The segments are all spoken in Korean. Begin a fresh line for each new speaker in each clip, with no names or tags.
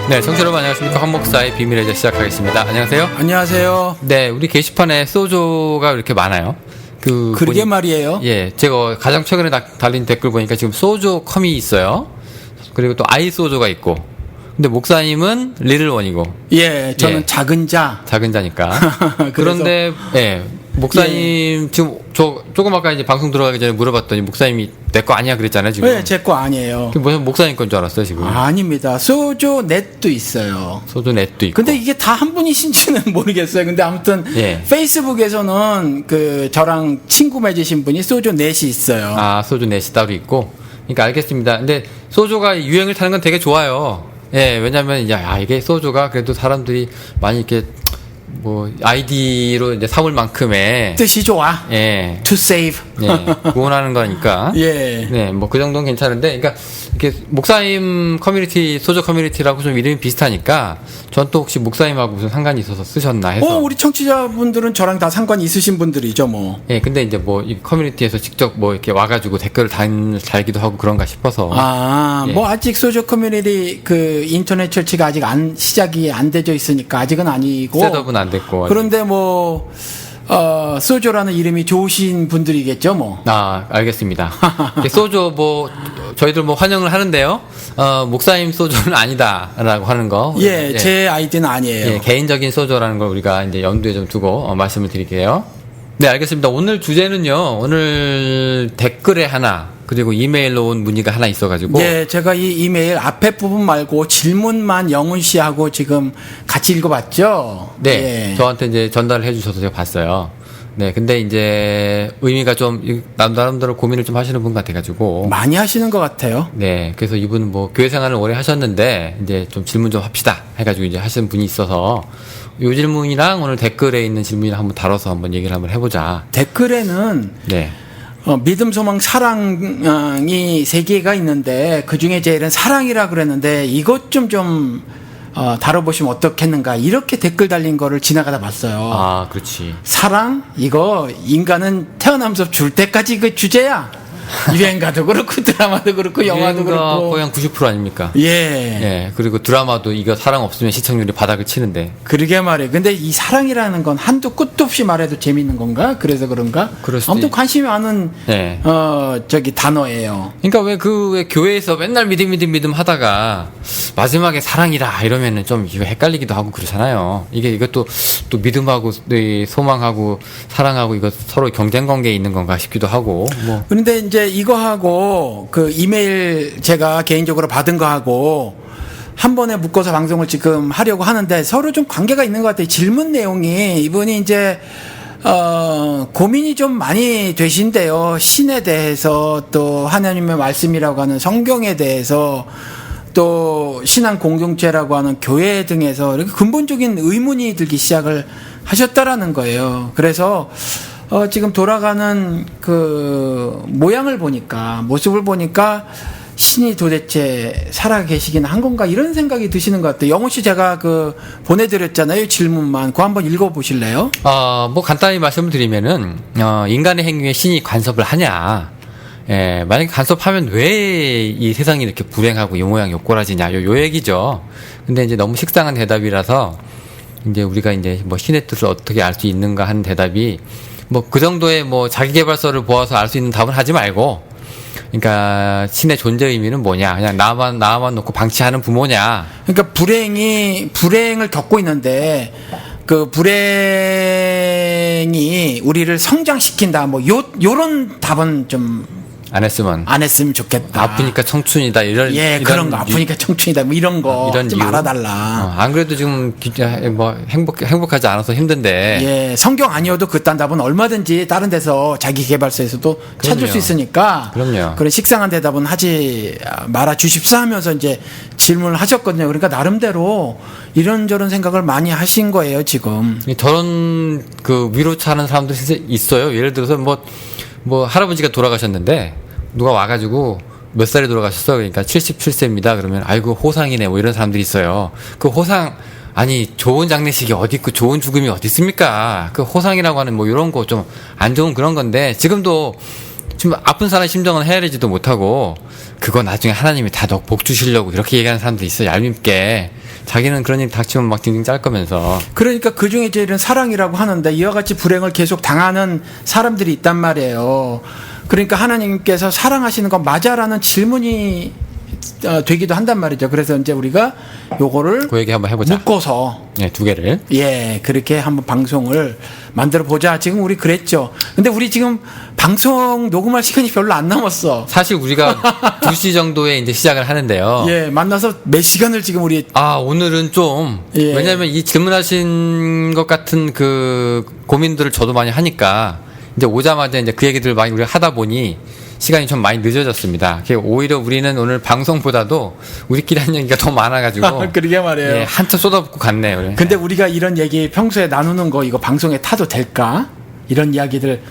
네, 청취자 여러분 안녕하십니까. 한 목사의 비밀의 제 시작하겠습니다. 안녕하세요.
안녕하세요.
네, 우리 게시판에 소조가 이렇게 많아요.
그러게 말이에요.
예, 제가 가장 최근에 달린 댓글 보니까 지금 소조 컴이 있어요. 그리고 또 아이 소조가 있고. 근데 목사님은 리를 원이고.
예, 저는
예,
작은 자.
작은 자니까. 그런데 예, 목사님
예.
지금 조금 아까 이제 방송 들어가기 전에 물어봤더니 목사님이 내 거 아니야 그랬잖아요 지금.
네, 제 거 아니에요.
무슨 목사님 건 줄 알았어요 지금.
아닙니다. 소조 넷도 있어요.
소조 넷도 있고.
근데 이게 다 한 분이신지는 모르겠어요. 근데 아무튼
예.
페이스북에서는 저랑 친구 맺으신 분이 소조 넷이 있어요.
아, 소조 넷이 따로 있고. 그러니까 알겠습니다. 근데 소조가 유행을 타는 건 되게 좋아요. 예, 왜냐면 이제 이게 소조가 그래도 사람들이 많이 이렇게 뭐 아이디로 이제 삼을 만큼의
뜻이 좋아.
예.
To save.
예. 구원하는 거니까.
예.
네, 뭐 그 정도는 괜찮은데, 그러니까 이렇게 목사님 커뮤니티, 소조 커뮤니티라고 좀 이름이 비슷하니까 전 또 혹시 목사님하고 무슨 상관이 있어서 쓰셨나 해서.
우리 청취자분들은 저랑 다 상관이 있으신 분들이죠, 뭐.
예, 근데 이제 뭐 이 커뮤니티에서 직접 뭐 이렇게 와가지고 댓글을 달기도 하고 그런가 싶어서.
예. 뭐 아직 소조 커뮤니티 인터넷 철치가 아직 시작이 안 되져 있으니까 아직은 아니고.
셋업은 안 됐고.
그런데 뭐 소조라는 이름이 좋으신 분들이겠죠, 뭐.
알겠습니다. 소조 저희들 환영을 하는데요. 목사님 소조는 아니다라고 하는 거.
예, 제 아이디는 아니에요.
예, 개인적인 소조라는 걸 우리가 이제 염두에 좀 두고 말씀을 드릴게요. 네, 알겠습니다. 오늘 주제는요. 오늘 댓글에 하나 그리고 이메일로 온 문의가 하나 있어가지고.
예, 제가 이 이메일 앞에 부분 말고 질문만 영훈 씨하고 지금 같이 읽어봤죠.
네,
예.
저한테 이제 전달을 해주셔서 제가 봤어요. 네, 근데 이제 의미가 좀 나름대로 고민을 좀 하시는 분 같아가지고.
많이 하시는 것 같아요.
네, 그래서 이분은 교회 생활을 오래 하셨는데 이제 좀 질문 좀 합시다 해가지고 이제 하시는 분이 있어서 이 질문이랑 오늘 댓글에 있는 질문이랑 한번 다뤄서 한번 얘기를 한번 해보자.
댓글에는
네.
믿음, 소망, 사랑이 세 개가 있는데 그 중에 제일은 사랑이라 그랬는데 이것 좀 다뤄보시면 어떻겠는가 이렇게 댓글 달린 거를 지나가다 봤어요.
그렇지.
사랑 이거 인간은 태어나면서 줄 때까지 그 주제야. 유행가도 그렇고 드라마도 그렇고 영화도 그렇고
거의 한 90% 아닙니까?
예.
예. 그리고 드라마도 이거 사랑 없으면 시청률이 바닥을 치는데.
그러게 말이에요. 근데 이 사랑이라는 건 한도 끝도 없이 말해도 재밌는 건가? 그래서 그런가? 아무튼 관심이 많은
네.
단어예요.
그러니까 왜 교회에서 맨날 믿음 하다가 마지막에 사랑이라 이러면은 좀 이거 헷갈리기도 하고 그렇잖아요. 이것도 또 믿음하고 소망하고 사랑하고 이거 서로 경쟁 관계에 있는 건가 싶기도 하고.
그런데 이제 이거하고 그 이메일 제가 개인적으로 받은 거하고 한 번에 묶어서 방송을 지금 하려고 하는데 서로 좀 관계가 있는 것 같아요. 질문 내용이 이분이 이제 고민이 좀 많이 되신데요. 신에 대해서 또 하나님의 말씀이라고 하는 성경에 대해서 또 신앙 공동체라고 하는 교회 등에서 이렇게 근본적인 의문이 들기 시작을 하셨다라는 거예요. 그래서 지금 돌아가는 모양을 보니까, 모습을 보니까 신이 도대체 살아 계시긴 한 건가 이런 생각이 드시는 것 같아요. 영훈 씨 제가 보내드렸잖아요. 질문만. 그거 한번 읽어보실래요?
간단히 말씀을 드리면은, 인간의 행위에 신이 간섭을 하냐. 예, 만약에 간섭하면 왜 이 세상이 이렇게 불행하고 이 모양 요 꼬라지냐. 요 얘기죠. 근데 이제 너무 식상한 대답이라서, 이제 우리가 이제 신의 뜻을 어떻게 알 수 있는가 하는 대답이 그 정도의 자기계발서를 보아서 알 수 있는 답은 하지 말고, 그러니까 신의 존재 의미는 뭐냐, 그냥 나만 놓고 방치하는 부모냐.
그러니까 불행을 겪고 있는데 그 불행이 우리를 성장시킨다. 요런 답은 좀 안 했으면 좋겠다.
아프니까 청춘이다.
그런 거. 아프니까 청춘이다. 이런 거 좀 알아달라.
안 그래도 지금 행복하지 않아서 힘든데.
예, 성경 아니어도 그딴 답은 얼마든지 다른 데서 자기 개발서에서도 찾을 수 있으니까.
그럼요.
그런 식상한 대답은 하지 말아 주십사 하면서 이제 질문을 하셨거든요. 그러니까 나름대로 이런저런 생각을 많이 하신 거예요, 지금.
저런 위로차 하는 사람들이 있어요. 예를 들어서 할아버지가 돌아가셨는데 누가 와가지고 몇 살에 돌아가셨어? 그러니까 77세입니다. 그러면 아이고 호상이네 이런 사람들이 있어요. 그 호상 좋은 장례식이 어디 있고 좋은 죽음이 어디 있습니까? 그 호상이라고 하는 이런 거 좀 안 좋은 그런 건데 지금도 지금 아픈 사람 심정은 헤아리지도 못하고 그거 나중에 하나님이 다 복 주시려고 이렇게 얘기하는 사람도 있어요. 얄밉게. 자기는 그런 일 닥치면 막 징징 짤 거면서.
그러니까 그 중에 제일은 사랑이라고 하는데 이와 같이 불행을 계속 당하는 사람들이 있단 말이에요. 그러니까 하나님께서 사랑하시는 건 맞아라는 질문이 되기도 한단 말이죠. 그래서 이제 우리가 요거를
그 얘기 한번 해보자.
묶어서
네, 두 개를.
예, 그렇게 한번 방송을 만들어 보자. 지금 우리 그랬죠. 근데 우리 지금 방송 녹음할 시간이 별로 안 남았어.
사실 우리가 2시 정도에 이제 시작을 하는데요.
예, 만나서 몇 시간을 지금 우리
오늘은 좀,
예.
왜냐면 이 질문하신 것 같은 그 고민들을 저도 많이 하니까, 이제 오자마자 이제 그 얘기들을 많이 우리가 하다 보니, 시간이 좀 많이 늦어졌습니다. 오히려 우리는 오늘 방송보다도 우리끼리 한 얘기가 더 많아가지고.
그러게 말이에요.
예, 한참 쏟아붓고 갔네요. 그래.
근데 우리가 이런 얘기 평소에 나누는 거 이거 방송에 타도 될까? 이런 이야기들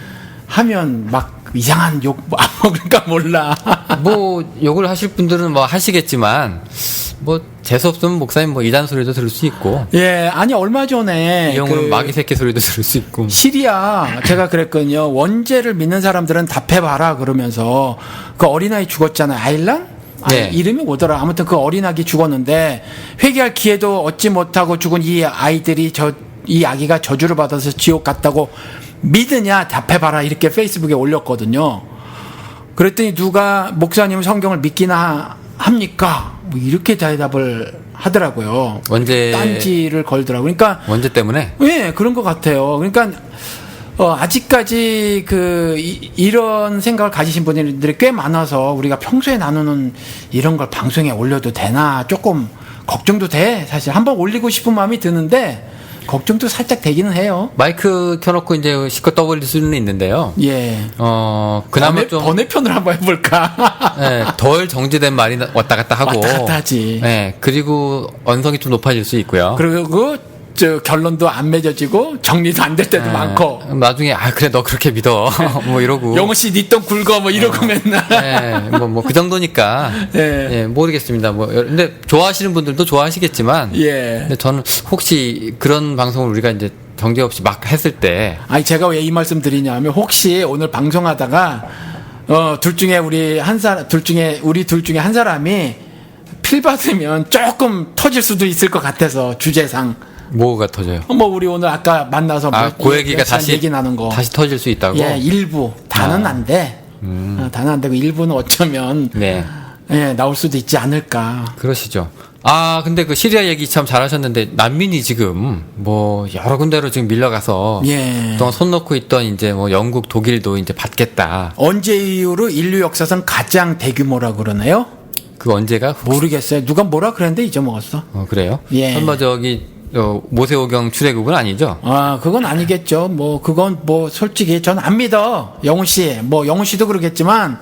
하면 막 이상한 욕 안 먹을까 몰라.
뭐, 욕을 하실 분들은 뭐 하시겠지만, 뭐, 재수없으면 목사님 뭐 이단 소리도 들을 수 있고,
예, 아니 얼마 전에
이 경우는 마귀 새끼 소리도 들을 수 있고.
시리아 제가 그랬거든요. 원죄를 믿는 사람들은 답해봐라 그러면서 그 어린아이 죽었잖아요. 아일란?
네.
이름이 뭐더라. 아무튼 그 어린아기 죽었는데 회개할 기회도 얻지 못하고 죽은 이 아이들이 이 아기가 저주를 받아서 지옥 갔다고 믿으냐 답해봐라 이렇게 페이스북에 올렸거든요. 그랬더니 누가 목사님 성경을 믿기나 합니까? 뭐 이렇게 대답을 하더라고요.
원죄.
딴지를 걸더라고요. 그러니까
원죄 때문에?
예, 그런 것 같아요. 그러니까 아직까지 이런 생각을 가지신 분들이 꽤 많아서 우리가 평소에 나누는 이런 걸 방송에 올려도 되나 조금 걱정도 돼. 사실 한번 올리고 싶은 마음이 드는데 걱정도 살짝 되기는 해요.
마이크 켜놓고 이제 실컷 떠버릴 수는 있는데요.
예.
그나마 좀.
번외편을 한번 해볼까?
예, 덜 정제된 말이 왔다 갔다 하고.
왔다 갔다 하지.
예, 그리고 언성이 좀 높아질 수 있고요.
그리고 결론도 안 맺어지고 정리도 안 될 때도 많고.
나중에 그래 너 그렇게 믿어 뭐 이러고.
영호 씨 니 똥 굵어 뭐 이러고 맨날.
예, 뭐 그 정도니까.
예.
예, 모르겠습니다. 근데 좋아하시는 분들도 좋아하시겠지만.
예.
근데 저는 혹시 그런 방송을 우리가 이제 정제 없이 막 했을 때.
아니 제가 왜 이 말씀 드리냐면 혹시 오늘 방송하다가 둘 중에 우리 둘 중에 한 사람이 필 받으면 조금 터질 수도 있을 것 같아서 주제상.
뭐가 터져요?
뭐 우리 오늘 아까 만나서
그 얘기가 다시
얘기 나눈 거
다시 터질 수 있다고?
예, 일부 다는 안 돼. 다는 안 되고 일부는 어쩌면
네.
예, 나올 수도 있지 않을까.
그러시죠. 근데 그 시리아 얘기 참 잘하셨는데 난민이 지금 뭐 여러 군데로 지금 밀려가서
예.
그동안 손 놓고 있던 이제 뭐 영국, 독일도 이제 받겠다.
언제 이후로 인류 역사상 가장 대규모라고 그러네요?
그 언제가?
모르겠어요. 누가 뭐라 그랬는데 잊어먹었어.
그래요?
예.
설마 모세오경 출애굽은 아니죠?
그건 아니겠죠. 그건 솔직히 전 안 믿어. 영훈 씨. 영훈 씨도 그러겠지만,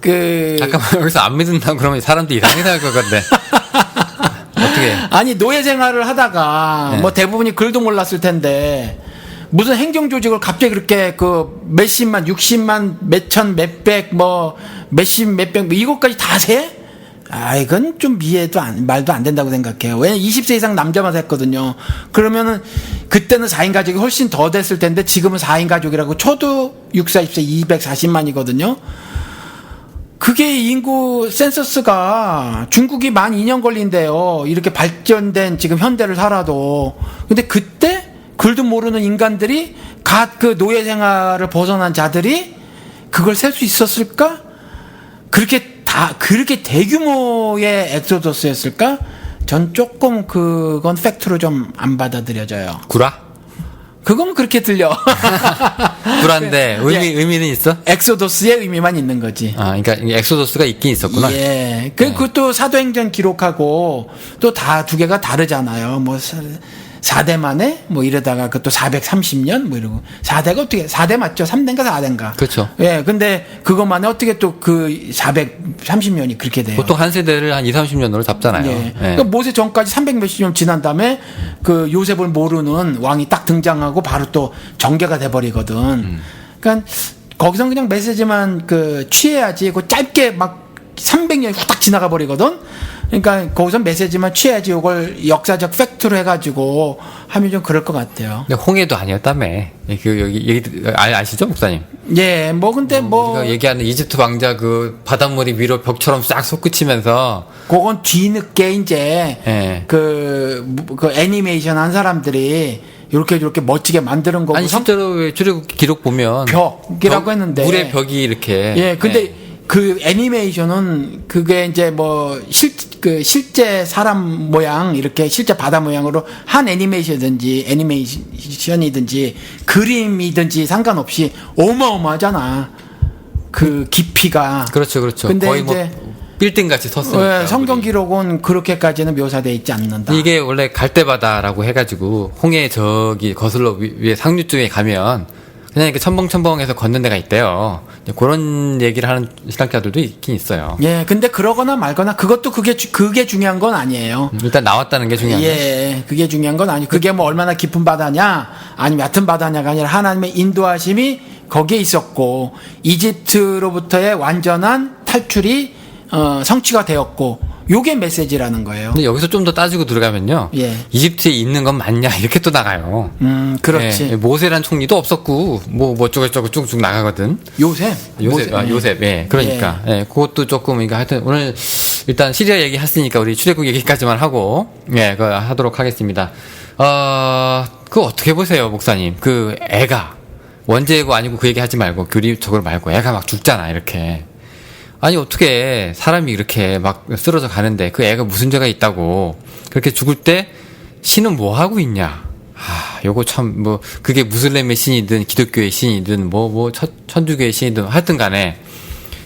잠깐만, 여기서 안 믿는다 그러면 사람들이 이상하게 생각할 것 같은데. 어떻게.
아니, 노예 생활을 하다가,
네.
대부분이 글도 몰랐을 텐데, 무슨 행정조직을 갑자기 그렇게 몇십만, 60만, 몇천, 몇백, 몇십, 몇백, 이것까지 다 세? 이건 좀 말도 안 된다고 생각해요. 왜냐면 20세 이상 남자만 했거든요. 그러면은, 그때는 4인 가족이 훨씬 더 됐을 텐데, 지금은 4인 가족이라고 쳐도 6, 40세 240만이거든요. 그게 인구 센서스가 중국이 만 2년 걸린대요. 이렇게 발전된 지금 현대를 살아도. 근데 그때 글도 모르는 인간들이 그 노예 생활을 벗어난 자들이 그걸 셀 수 있었을까? 그렇게 대규모의 엑소더스였을까? 전 조금 그건 팩트로 좀 안 받아들여져요.
구라?
그건 그렇게 들려.
구라인데 의미는 있어?
엑소더스의 의미만 있는 거지.
그러니까 엑소더스가 있긴 있었구나.
예. 그것도 사도행전 기록하고 또 두 개가 다르잖아요. 4대 만에 이러다가 그것도 430년 이러고 4대 맞죠? 3대인가 4대인가?
그렇죠.
예. 근데 그것만에 어떻게 또 그 430년이 그렇게 돼요?
보통 한 세대를 한 2, 30년으로 잡잖아요.
예.
예.
그러니까 모세 전까지 300몇십 년 지난 다음에 그 요셉을 모르는 왕이 딱 등장하고 바로 또 정계가 돼 버리거든. 그러니까 거기서 그냥 메시지만 취해야지. 그 짧게 막 300년이 후딱 지나가 버리거든. 그러니까 거기서 메시지만 취해야지 이걸 역사적 팩트로 해가지고 하면 좀 그럴 것 같아요.
근데 홍해도 아니었다며. 그 여기 얘기 아시죠, 목사님?
예, 뭐 근데 뭐
우리가 얘기하는 이집트 왕자 그 바닷물이 위로 벽처럼 싹 솟구치면서
그건 뒤늦게 이제
예.
그 애니메이션 한 사람들이 이렇게 멋지게 만드는 거고
아니 실제로 출애굽 기록 보면
벽이라고 했는데
물의 벽이 이렇게
예, 근데 그 애니메이션은 그게 이제 뭐 실제 사람 모양 이렇게 실제 바다 모양으로 한 애니메이션이든지 그림이든지 상관없이 어마어마하잖아. 그 깊이가.
그렇죠.
근데
거의
이제
뭐 빌딩 같이 섰으니까.
성경 기록은 그렇게까지는 묘사되어 있지 않는다.
이게 원래 갈대바다라고 해가지고 홍해 저기 거슬러 위에 상류 쪽에 가면 그냥 이렇게 첨벙첨벙해서 걷는 데가 있대요. 그런 얘기를 하는 신학자들도 있긴 있어요.
예, 근데 그러거나 말거나 그게 중요한 건 아니에요.
일단 나왔다는 게 중요한 거예요.
예, 그게 중요한 건 아니고 그게 뭐 얼마나 깊은 바다냐 아니면 얕은 바다냐가 아니라 하나님의 인도하심이 거기에 있었고 이집트로부터의 완전한 탈출이 성취가 되었고 요게 메시지라는 거예요.
근데 여기서 좀 더 따지고 들어가면요.
예.
이집트에 있는 건 맞냐 이렇게 또 나가요.
그렇지.
예, 모세란 총리도 없었고 뭐 어쩌고저쩌고 쭉쭉 나가거든.
요셉.
요셉. 예. 그러니까 예. 그것도 조금 그러니까 하여튼 오늘 일단 시리아 얘기 했으니까 우리 출애굽 얘기까지만 하고 예, 그거 하도록 하겠습니다. 그거 어떻게 보세요, 목사님? 그 애가 원죄고 아니고 그 얘기 하지 말고 교리적으로 말고 애가 막 죽잖아, 이렇게. 아니 어떻게 사람이 이렇게 막 쓰러져 가는데 그 애가 무슨 죄가 있다고 그렇게 죽을 때 신은 뭐 하고 있냐? 요거 참 뭐 그게 무슬림의 신이든 기독교의 신이든 뭐 천주교의 신이든 하여튼 간에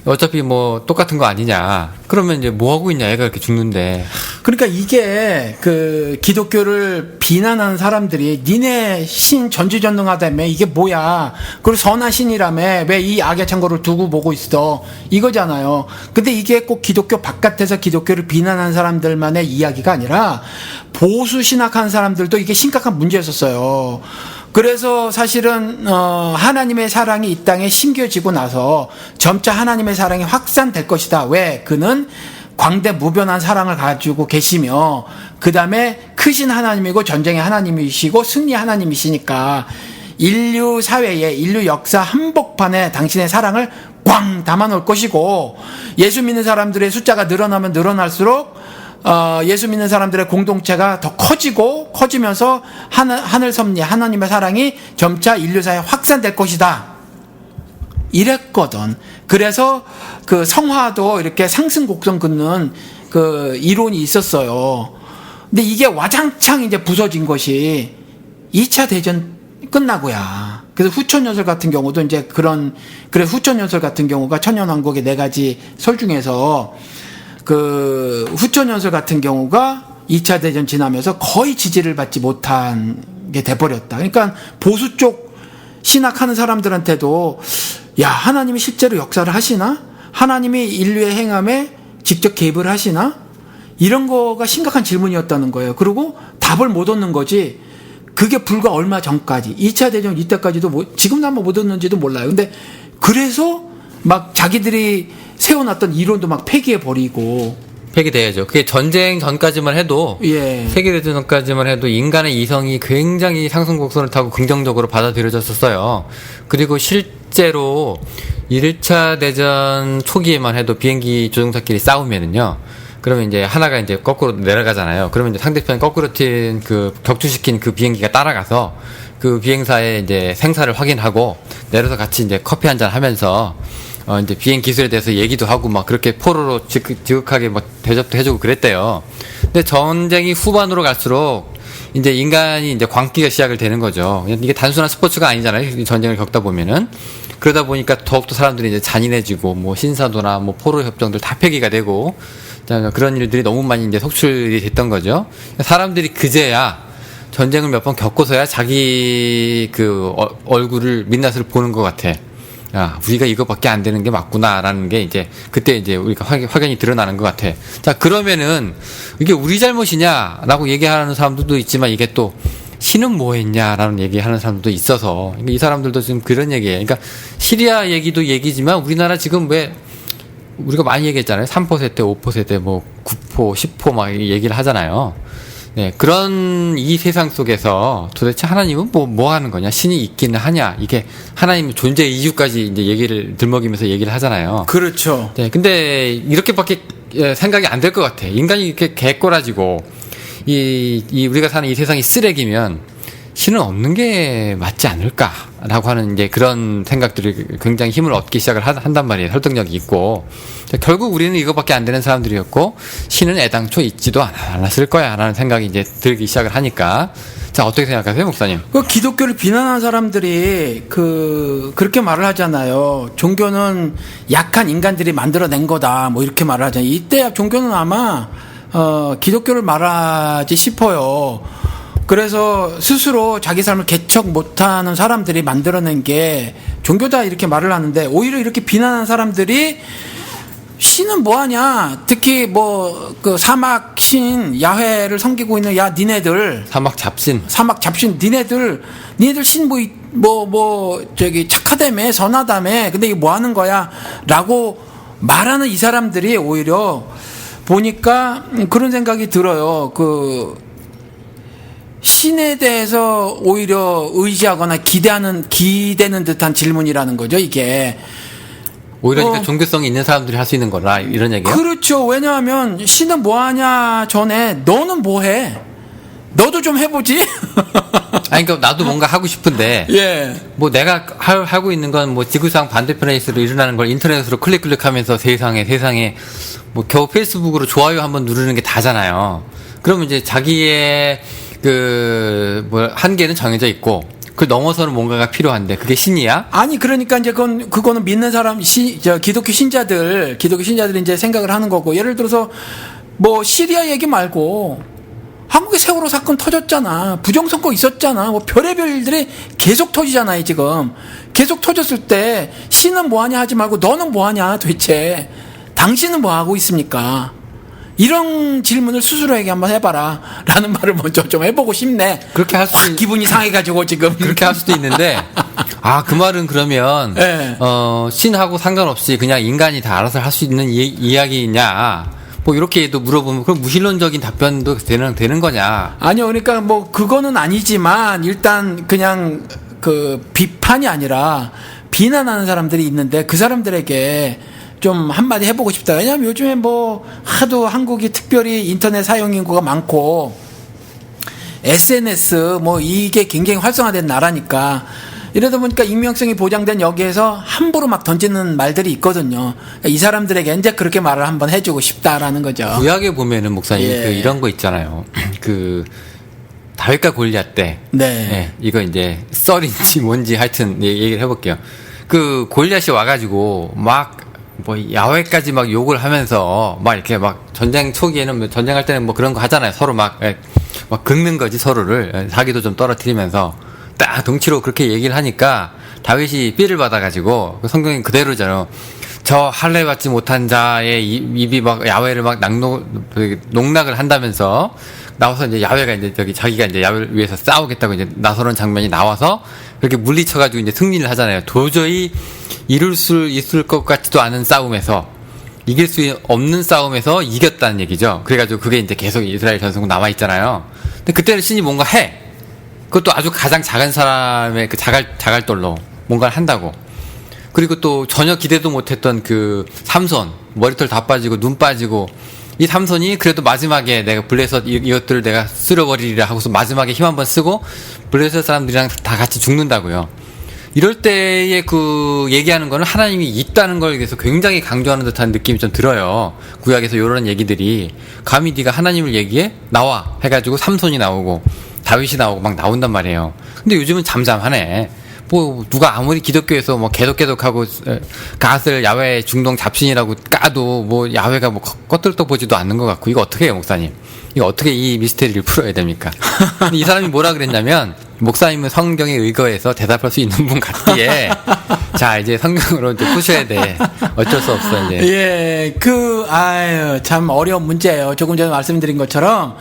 어차피 뭐 똑같은 거 아니냐? 그러면 이제 뭐 하고 있냐? 애가 이렇게 죽는데.
그러니까 이게 그 기독교를 비난하는 사람들이 니네 신 전지전능하다며 이게 뭐야? 그리고 선한 신이라며 왜 이 악의 창고를 두고 보고 있어? 이거잖아요. 근데 이게 꼭 기독교 바깥에서 기독교를 비난하는 사람들만의 이야기가 아니라 보수 신학하는 사람들도 이게 심각한 문제였었어요. 그래서 사실은 하나님의 사랑이 이 땅에 심겨지고 나서 점차 하나님의 사랑이 확산될 것이다. 왜? 그는 광대무변한 사랑을 가지고 계시며 그 다음에 크신 하나님이고 전쟁의 하나님이시고 승리 하나님이시니까 인류 사회에 인류 역사 한복판에 당신의 사랑을 꽝 담아놓을 것이고 예수 믿는 사람들의 숫자가 늘어나면 늘어날수록 예수 믿는 사람들의 공동체가 더 커지면서 하늘 섭리 하나님의 사랑이 점차 인류사에 확산될 것이다. 이랬거든. 그래서 그 성화도 이렇게 상승 곡선 긋는 그 이론이 있었어요. 근데 이게 와장창 이제 부서진 것이 2차 대전 끝나고야. 그래서 후천연설 같은 경우도 이제 그래서 후천연설 같은 경우가 천년왕국의 4가지 설 중에서 그 후천연설 같은 경우가 2차 대전 지나면서 거의 지지를 받지 못한 게 돼버렸다. 그러니까 보수 쪽 신학하는 사람들한테도 야, 하나님이 실제로 역사를 하시나? 하나님이 인류의 행함에 직접 개입을 하시나? 이런 거가 심각한 질문이었다는 거예요. 그리고 답을 못 얻는 거지. 그게 불과 얼마 전까지 2차 대전 이때까지도 지금도 한번 못 얻는지도 몰라요. 근데 그래서 막 자기들이 세워놨던 이론도 막 폐기해버리고.
폐기돼야죠. 그게 전쟁 전까지만 해도,
예.
세계대전 전까지만 해도 인간의 이성이 굉장히 상승곡선을 타고 긍정적으로 받아들여졌었어요. 그리고 실제로 1차 대전 초기에만 해도 비행기 조종사끼리 싸우면은요, 그러면 이제 하나가 이제 거꾸로 내려가잖아요. 그러면 이제 상대편 거꾸로 튄 격추시킨 그 비행기가 따라가서 그 비행사의 이제 생사를 확인하고 내려서 같이 이제 커피 한잔 하면서 이제 비행 기술에 대해서 얘기도 하고 막 그렇게 포로로 지극하게 막 대접도 해주고 그랬대요. 근데 전쟁이 후반으로 갈수록 이제 인간이 이제 광기가 시작을 되는 거죠. 이게 단순한 스포츠가 아니잖아요. 전쟁을 겪다 보면은. 그러다 보니까 더욱더 사람들이 이제 잔인해지고 뭐 신사도나 뭐 포로 협정들 다 폐기가 되고 그런 일들이 너무 많이 이제 속출이 됐던 거죠. 사람들이 그제야 전쟁을 몇 번 겪고서야 자기 얼굴을 민낯을 보는 것 같아. 야, 우리가 이거밖에 안 되는 게 맞구나라는 게 이제 그때 이제 우리가 확연히 드러나는 것 같아. 자, 그러면은 이게 우리 잘못이냐라고 얘기하는 사람들도 있지만 이게 또 신은 뭐 했냐라는 얘기하는 사람들도 있어서 이 사람들도 지금 그런 얘기예요. 그러니까 시리아 얘기도 얘기지만 우리나라 지금 왜 우리가 많이 얘기했잖아요. 3%, 5%, 뭐 9%, 10% 막 얘기를 하잖아요. 네, 그런 이 세상 속에서 도대체 하나님은 뭐 하는 거냐? 신이 있기는 하냐? 이게 하나님 존재 이유까지 이제 얘기를 들먹이면서 얘기를 하잖아요.
그렇죠.
네, 근데 이렇게밖에 생각이 안 될 것 같아. 인간이 이렇게 개꼬라지고 이 우리가 사는 이 세상이 쓰레기면 신은 없는 게 맞지 않을까라고 하는 이제 그런 생각들이 굉장히 힘을 얻기 시작을 한단 말이에요. 설득력이 있고. 결국 우리는 이거밖에 안 되는 사람들이었고 신은 애당초 있지도 않았을 거야라는 생각이 이제 들기 시작을 하니까. 자, 어떻게 생각하세요, 목사님?
그 기독교를 비난하는 사람들이 그렇게 말을 하잖아요. 종교는 약한 인간들이 만들어낸 거다. 뭐 이렇게 말을 하잖아요. 이때 종교는 아마 기독교를 말하지 싶어요. 그래서 스스로 자기 삶을 개척 못하는 사람들이 만들어낸 게 종교다 이렇게 말을 하는데, 오히려 이렇게 비난하는 사람들이 신은 뭐하냐, 특히 뭐 그 사막 신 야훼를 섬기고 있는 니네들
사막 잡신
니네들 신 저기 착하다며 선하다며, 근데 이게 뭐 하는 거야 라고 말하는 이 사람들이 오히려 보니까 그런 생각이 들어요. 신에 대해서 오히려 의지하거나 기대는 듯한 질문이라는 거죠, 이게.
오히려 그러니까 종교성이 있는 사람들이 할 수 있는 거라, 이런 얘기요?
그렇죠. 왜냐하면 신은 뭐하냐 전에 너는 뭐해? 너도 좀 해보지?
아니, 그러니까 나도 뭔가 하고 싶은데,
예.
뭐 내가 하고 있는 건 뭐 지구상 반대편에 있어 일어나는 걸 인터넷으로 클릭하면서 세상에 뭐 겨우 페이스북으로 좋아요 한번 누르는 게 다잖아요. 그러면 이제 자기의 한계는 정해져 있고, 그 넘어서는 뭔가가 필요한데 그게 신이야?
아니, 그러니까 이제 그거는 믿는 사람, 기독교 신자들이 이제 생각을 하는 거고, 예를 들어서 뭐 시리아 얘기 말고 한국에 세월호 사건 터졌잖아. 부정선거 있었잖아. 뭐 별의별 일들이 계속 터지잖아요, 지금. 계속 터졌을 때 신은 뭐하냐 하지 말고 너는 뭐하냐 도대체. 당신은 뭐하고 있습니까? 이런 질문을 스스로에게 한번 해봐라 라는 말을 먼저 좀 해보고 싶네.
그렇게 할 수도
기분이 상해가지고 지금
그렇게 할 수도 있는데, 그 말은 그러면
네.
신하고 상관없이 그냥 인간이 다 알아서 할 수 있는 이야기냐, 뭐 이렇게도 물어보면 그럼 무신론적인 답변도 되는 거냐?
아니요, 그러니까 뭐 그거는 아니지만 일단 그냥 비판이 아니라 비난하는 사람들이 있는데 그 사람들에게 좀 한마디 해보고 싶다. 왜냐하면 요즘에 뭐 하도 한국이 특별히 인터넷 사용 인구가 많고 SNS 뭐 이게 굉장히 활성화된 나라니까, 이러다 보니까 익명성이 보장된 여기에서 함부로 막 던지는 말들이 있거든요. 그러니까 이 사람들에게 이제 그렇게 말을 한번 해주고 싶다라는 거죠.
구약에 보면은 목사님
예.
이런 거 있잖아요. 다윗과 골리앗 때,
네.
이거 이제 썰인지 뭔지 하여튼 얘기를 해볼게요. 골리앗이 와가지고 막 뭐 야훼까지 막 욕을 하면서 막 이렇게 막 전쟁 초기에는 전쟁할 때는 뭐 그런 거 하잖아요. 서로 막 긁는 거지, 서로를. 자기도 좀 떨어뜨리면서 딱 덩치로 그렇게 얘기를 하니까 다윗이 삐를 받아가지고, 성경이 그대로잖아요. 저 할례 받지 못한 자의 입이 막 야훼를 막 농락을 한다면서 나와서 이제 야훼가 이제 자기가 이제 야훼를 위해서 싸우겠다고 이제 나서는 장면이 나와서 그렇게 물리쳐가지고 이제 승리를 하잖아요. 도저히 이룰 수 있을 것 같지도 않은 싸움에서, 이길 수 없는 싸움에서 이겼다는 얘기죠. 그래가지고 그게 이제 계속 이스라엘 전승국 남아있잖아요. 근데 그때는 신이 뭔가 해. 그것도 아주 가장 작은 사람의 자갈돌로 뭔가를 한다고. 그리고 또 전혀 기대도 못했던 삼손, 머리털 다 빠지고 눈 빠지고, 이 삼손이 그래도 마지막에 내가 블레셋 이것들을 내가 쓸어버리리라 하고서 마지막에 힘 한번 쓰고 블레셋 사람들이랑 다 같이 죽는다고요. 이럴 때에 얘기하는 거는 하나님이 있다는 걸 위해서 굉장히 강조하는 듯한 느낌이 좀 들어요. 구약에서 이런 얘기들이, 감히 네가 하나님을 얘기해? 나와 해가지고 삼손이 나오고 다윗이 나오고 막 나온단 말이에요. 근데 요즘은 잠잠하네. 뭐 누가 아무리 기독교에서 뭐 개독하고 갓을 야훼 중동 잡신이라고 까도 뭐 야훼가 뭐 껐들떡 보지도 않는 것 같고, 이거 어떻게 해요, 목사님? 이거 어떻게 이 미스테리를 풀어야 됩니까? 이 사람이 뭐라 그랬냐면, 목사님은 성경에 의거해서 대답할 수 있는 분 같기에 자, 이제 성경으로 이제 푸셔야 돼. 어쩔 수 없어 이제.
예, 참 어려운 문제예요. 조금 전에 말씀드린 것처럼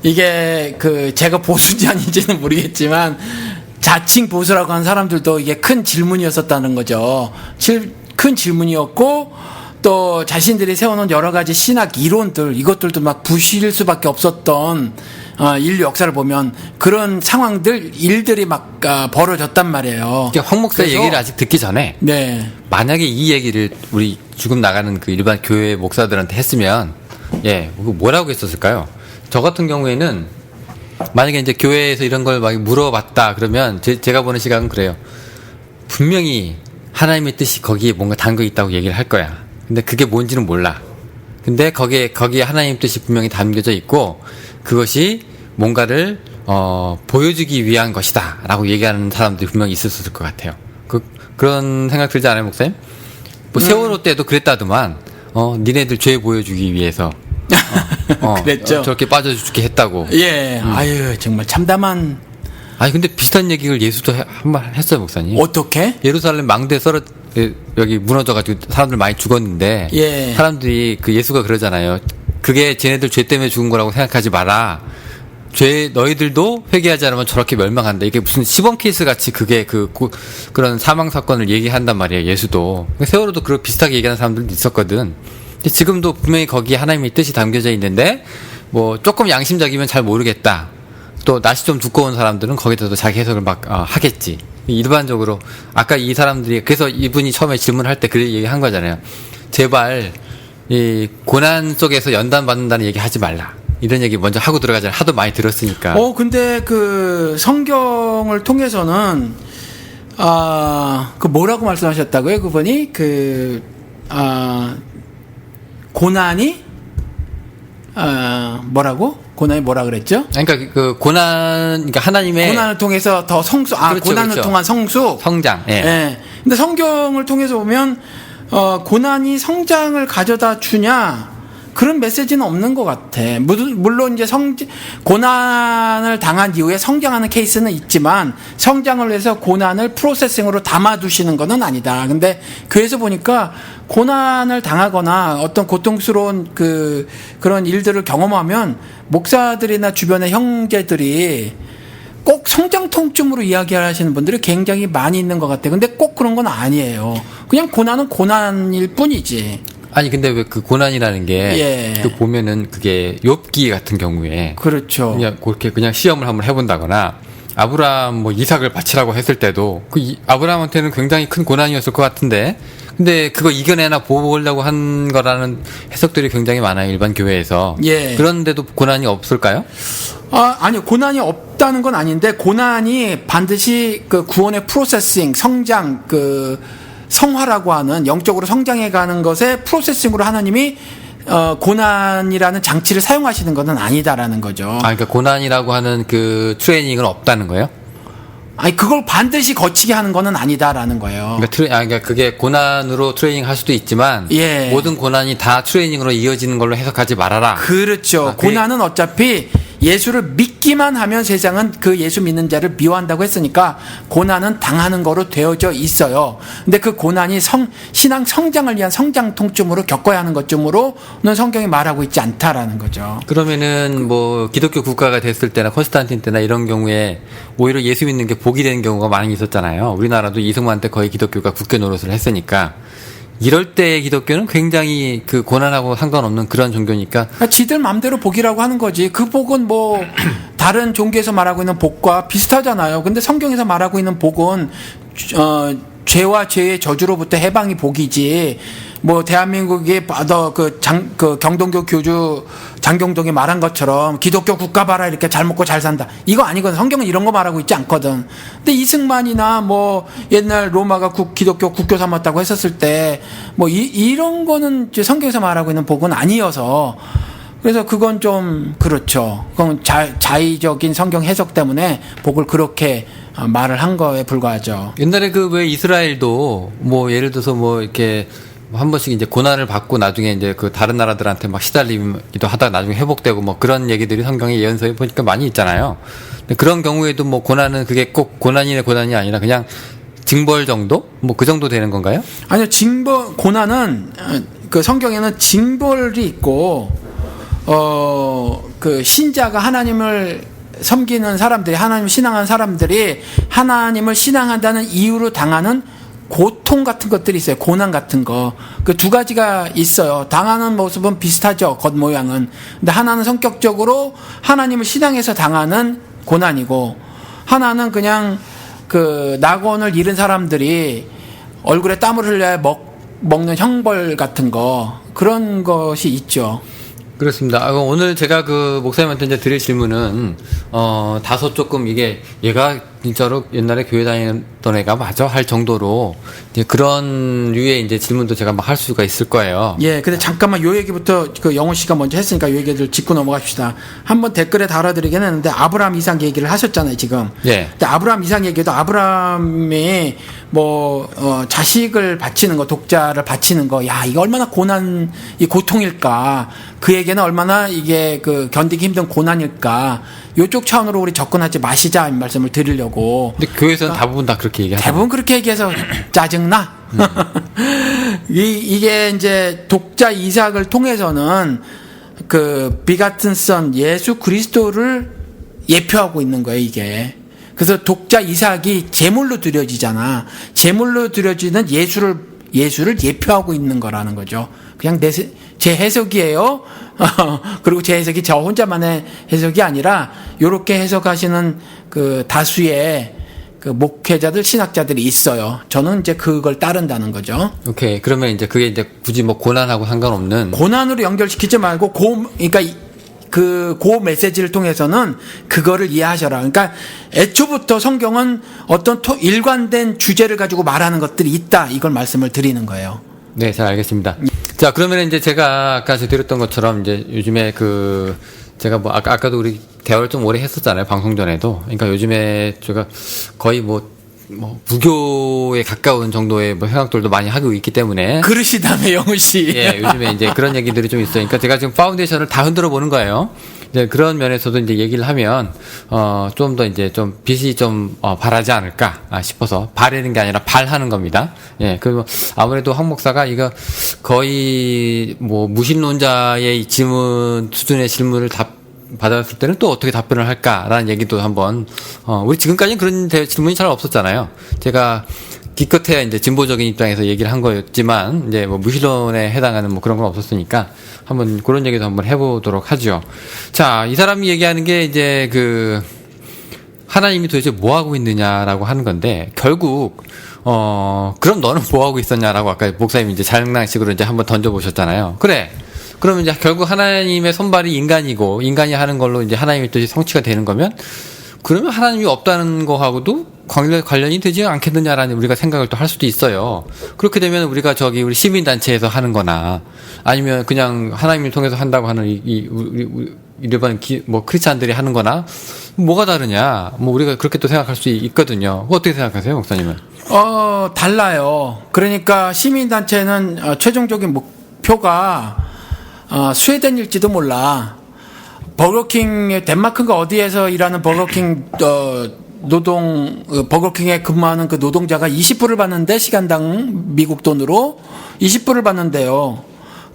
이게 제가 보수인지 아닌지는 모르겠지만 자칭 보수라고 하는 사람들도 이게 큰 질문이었었다는 거죠. 큰 질문이었고, 또 자신들이 세워놓은 여러 가지 신학 이론들 이것들도 막 부실 수밖에 없었던 인류 역사를 보면 그런 상황들 일들이 막 벌어졌단 말이에요.
그러니까 황 목사의
그래서-
얘기를 아직 듣기 전에
네.
만약에 이 얘기를 우리 지금 나가는 그 일반 교회 목사들한테 했으면 뭐라고 했었을까요? 저 같은 경우에는 만약에 이제 교회에서 이런 걸 막 물어봤다 그러면 제가 보는 시각은 그래요. 분명히 하나님의 뜻이 거기에 뭔가 담겨 있다고 얘기를 할 거야. 근데 그게 뭔지는 몰라. 근데 거기에 하나님의 뜻이 분명히 담겨져 있고 그것이 뭔가를 보여주기 위한 것이다라고 얘기하는 사람들이 분명히 있었을 것 같아요. 그런 생각 들지 않아요, 목사님? 뭐 세월호 때도 그랬다더만 니네들 죄 보여주기 위해서
그랬죠.
저렇게 빠져죽게 했다고.
예. 아유 정말 참담한.
아니 근데 비슷한 얘기를 예수도 한 번 했어요, 목사님.
어떻게?
예루살렘 망대 여기 무너져가지고 사람들 많이 죽었는데
예.
사람들이 그 예수가 그러잖아요. 그게 쟤네들 죄 때문에 죽은 거라고 생각하지 마라. 너희들도 회개하지 않으면 저렇게 멸망한다. 이게 무슨 시범 케이스 같이 그게 그런 사망 사건을 얘기한단 말이에요. 예수도. 세월호도 그렇게 비슷하게 얘기하는 사람들도 있었거든. 근데 지금도 분명히 거기에 하나님의 뜻이 담겨져 있는데 뭐 조금 양심적이면 잘 모르겠다. 또 낯이 좀 두꺼운 사람들은 거기다도 자기 해석을 막 하겠지. 일반적으로 아까 이 사람들이 그래서 이분이 처음에 질문할 때 그 얘기한 거잖아요. 제발 이 고난 속에서 연단 받는다는 얘기 하지 말라. 이런 얘기 먼저 하고 들어가잖아요. 하도 많이 들었으니까.
근데 그 성경을 통해서는 그 뭐라고 말씀하셨다고요? 그분이 고난이 고난이 뭐라 그랬죠?
그러니까 그 그러니까 하나님의
고난을 통해서 더 성숙,
그렇죠,
고난을
그렇죠.
통한 성숙.
성장. 예.
예. 근데 성경을 통해서 보면, 고난이 성장을 가져다 주냐? 그런 메시지는 없는 것 같아. 물론 이제 고난을 당한 이후에 성장하는 케이스는 있지만, 성장을 위해서 고난을 프로세싱으로 담아두시는 것은 아니다. 근데 교회에서 보니까 고난을 당하거나 어떤 고통스러운 그런 일들을 경험하면, 목사들이나 주변의 형제들이 꼭 성장 통증으로 이야기하시는 분들이 굉장히 많이 있는 것 같아요. 근데 꼭 그런 건 아니에요. 그냥 고난은 고난일 뿐이지.
아니 근데 왜 그 고난이라는 게
예.
보면은 그게 욥기 같은 경우에
그렇죠.
그냥 그렇게 그냥 시험을 한번 해본다거나 아브라함 뭐 이삭을 바치라고 했을 때도 아브라함한테는 굉장히 큰 고난이었을 것 같은데 근데 그거 이겨내나 보려고 한 거라는 해석들이 굉장히 많아요, 일반 교회에서.
예.
그런데도 고난이 없을까요?
아니요. 고난이 없다는 건 아닌데, 고난이 반드시 그 구원의 프로세싱, 성장, 성화라고 하는 영적으로 성장해가는 것의 프로세싱으로 하나님이 고난이라는 장치를 사용하시는 것은 아니다라는 거죠.
그러니까 고난이라고 하는 그 트레이닝은 없다는 거예요?
아니 그걸 반드시 거치게 하는 것은 아니다라는 거예요.
그러니까 그게 고난으로 트레이닝 할 수도 있지만
예.
모든 고난이 다 트레이닝으로 이어지는 걸로 해석하지 말아라.
그렇죠. 고난은 어차피 예수를 믿기만 하면 세상은 그 예수 믿는 자를 미워한다고 했으니까 고난은 당하는 거로 되어져 있어요. 근데 그 고난이 신앙 성장을 위한 성장 통증으로 겪어야 하는 것쯤으로는 성경이 말하고 있지 않다라는 거죠.
그러면은 뭐 기독교 국가가 됐을 때나 콘스탄틴 때나 이런 경우에 오히려 예수 믿는 게 복이 되는 경우가 많이 있었잖아요. 우리나라도 이승만 때 거의 기독교가 국교 노릇을 했으니까 이럴 때 기독교는 굉장히 그 고난하고 상관없는 그런 종교니까
그러니까 지들 마음대로 복이라고 하는 거지. 그 복은 뭐 다른 종교에서 말하고 있는 복과 비슷하잖아요. 근데 성경에서 말하고 있는 복은 죄와 죄의 저주로부터 해방이 복이지. 뭐 대한민국이 경동교 교주 장경동이 말한 것처럼 기독교 국가 봐라 이렇게 잘 먹고 잘 산다. 이거 아니거든. 성경은 이런 거 말하고 있지 않거든. 근데 이승만이나 뭐 옛날 로마가 기독교 국교 삼았다고 했었을 때 뭐 이런 거는 이제 성경에서 말하고 있는 복은 아니어서 그래서 그건 좀 그렇죠. 그건 자의적인 성경 해석 때문에 복을 그렇게 말을 한 거에 불과하죠.
옛날에 그 왜 이스라엘도 뭐 예를 들어서 뭐 이렇게 한 번씩 이제 고난을 받고 나중에 이제 그 다른 나라들한테 막 시달리기도 하다가 나중에 회복되고 뭐 그런 얘기들이 성경의 예언서에 보니까 많이 있잖아요. 근데 그런 경우에도 뭐 고난은 그게 꼭 고난이 아니라 그냥 징벌 정도? 뭐 그 정도 되는 건가요?
아니요. 고난은 그 성경에는 징벌이 있고 그 신자가 하나님을 섬기는 사람들이 하나님을 신앙하는 사람들이 하나님을 신앙한다는 이유로 당하는 고통 같은 것들이 있어요. 고난 같은 거. 그 두 가지가 있어요. 당하는 모습은 비슷하죠. 겉모양은. 근데 하나는 성격적으로 하나님을 신앙해서 당하는 고난이고, 하나는 그냥 그 낙원을 잃은 사람들이 얼굴에 땀을 흘려야 먹는 형벌 같은 거, 그런 것이 있죠.
그렇습니다. 오늘 제가 그 목사님한테 이제 드릴 질문은, 다소 조금 이게 얘가 진짜로 옛날에 교회 다니던 애가 맞아? 할 정도로 이제 그런 류의 이제 질문도 제가 막 할 수가 있을 거예요.
예, 근데 잠깐만 요 얘기부터 그 영호 씨가 먼저 했으니까 요 얘기를 짚고 넘어갑시다. 한번 댓글에 달아드리긴 했는데 아브라함 이삭 얘기를 하셨잖아요, 지금.
예.
근데 아브라함 이삭 얘기도 아브라함이 자식을 바치는 거, 독자를 바치는 거, 야, 이거 얼마나 이 고통일까. 그에게는 얼마나 이게 그 견디기 힘든 고난일까. 요쪽 차원으로 우리 접근하지 마시자, 이 말씀을 드리려고.
근데 교회에서는 대부분 다 그렇게 얘기하죠.
대부분 그렇게 얘기해서 짜증나. 이게 이제 독자 이삭을 통해서는 그 비같은 선 예수 그리스도를 예표하고 있는 거예요, 이게. 그래서 독자 이삭이 제물로 드려지잖아. 제물로 드려지는 예수를 예표하고 있는 거라는 거죠. 그냥 제 해석이에요. 그리고 제 해석이 저 혼자만의 해석이 아니라 요렇게 해석하시는 그 다수의 그 목회자들, 신학자들이 있어요. 저는 이제 그걸 따른다는 거죠.
오케이. 그러면 이제 그게 이제 굳이 뭐 고난하고 상관없는.
고난으로 연결시키지 말고 그러니까 그 메시지를 통해서는 그거를 이해하셔라. 그러니까 애초부터 성경은 어떤 일관된 주제를 가지고 말하는 것들이 있다. 이걸 말씀을 드리는 거예요.
네, 잘 알겠습니다. 자, 그러면 이제 제가 아까 드렸던 것처럼 이제 요즘에 제가 뭐 아까도 우리 대화를 좀 오래 했었잖아요. 방송 전에도. 그러니까 요즘에 제가 거의 무교에 가까운 정도의 생각들도 많이 하고 있기 때문에.
그러시다며, 영우 씨.
예, 요즘에 이제 그런 얘기들이 좀 있어요. 그러니까 제가 지금 파운데이션을 다 흔들어 보는 거예요. 이제 그런 면에서도 이제 얘기를 하면, 좀 더 이제 좀 빛이 좀, 바라지 않을까 싶어서, 바라는 게 아니라 발하는 겁니다. 예, 아무래도 황 목사가 이거 거의 무신론자의 수준의 질문을 받았을 때는 또 어떻게 답변을 할까라는 얘기도 한번, 우리 지금까지는 그런 질문이 잘 없었잖아요. 제가 기껏해야 이제 진보적인 입장에서 얘기를 한 거였지만, 이제 무신론에 해당하는 그런 건 없었으니까, 한번 그런 얘기도 한번 해보도록 하죠. 자, 이 사람이 얘기하는 게 이제 하나님이 도대체 뭐 하고 있느냐라고 하는 건데, 결국, 그럼 너는 뭐 하고 있었냐라고 아까 목사님이 이제 장난식으로 이제 한번 던져보셨잖아요. 그래. 그러면 이제 결국 하나님의 손발이 인간이고, 인간이 하는 걸로 이제 하나님의 뜻이 성취가 되는 거면, 그러면 하나님이 없다는 거하고도 관련이 되지 않겠느냐라는 우리가 생각을 또 할 수도 있어요. 그렇게 되면 우리가 우리 시민단체에서 하는 거나, 아니면 그냥 하나님을 통해서 한다고 하는 일반 크리스찬들이 하는 거나, 뭐가 다르냐. 우리가 그렇게 또 생각할 수 있거든요. 어떻게 생각하세요, 목사님은?
달라요. 그러니까 시민단체는 최종적인 목표가 스웨덴일지도 몰라. 버거킹, 덴마크가 어디에서 일하는 버거킹, 버거킹에 근무하는 그 노동자가 20불을 받는데, 시간당 미국 돈으로 20불을 받는데요.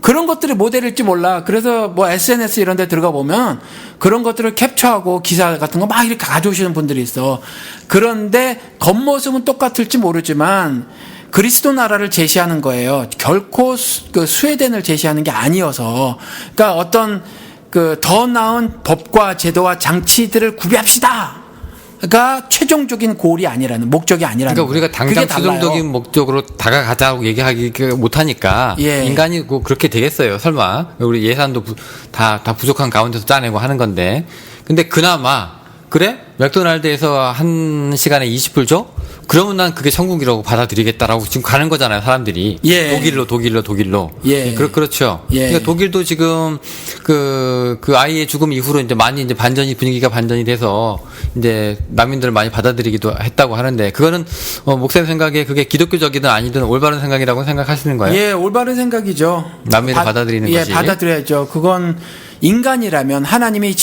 그런 것들이 모델일지 몰라. 그래서 SNS 이런 데 들어가 보면 그런 것들을 캡처하고 기사 같은 거 막 이렇게 가져오시는 분들이 있어. 그런데 겉모습은 똑같을지 모르지만 그리스도 나라를 제시하는 거예요. 결코 스웨덴을 제시하는 게 아니어서. 그러니까 어떤 더 나은 법과 제도와 장치들을 구비합시다. 가 최종적인 골이 아니라는, 목적이 아니라는.
그러니까 우리가 당장 최종적인 목적으로 다가가자고 얘기하기 못하니까. 예. 인간이 그렇게 되겠어요. 설마. 우리 예산도 다 부족한 가운데서 짜내고 하는 건데. 근데 그나마, 그래? 맥도날드에서 한 시간에 20불 줘? 그러면 난 그게 천국이라고 받아들이겠다라고 지금 가는 거잖아요, 사람들이.
예.
독일로.
예.
그렇죠.
예.
그러니까 독일도 지금 그 아이의 죽음 이후로 이제 많이 이제 분위기가 반전이 돼서 이제 난민들을 많이 받아들이기도 했다고 하는데, 그거는 목사님 생각에 그게 기독교적이든 아니든 올바른 생각이라고 생각하시는 거예요?
예, 올바른 생각이죠.
난민을 받아들이는 것이.
예, 받아들여야죠. 그건 인간이라면, 하나님의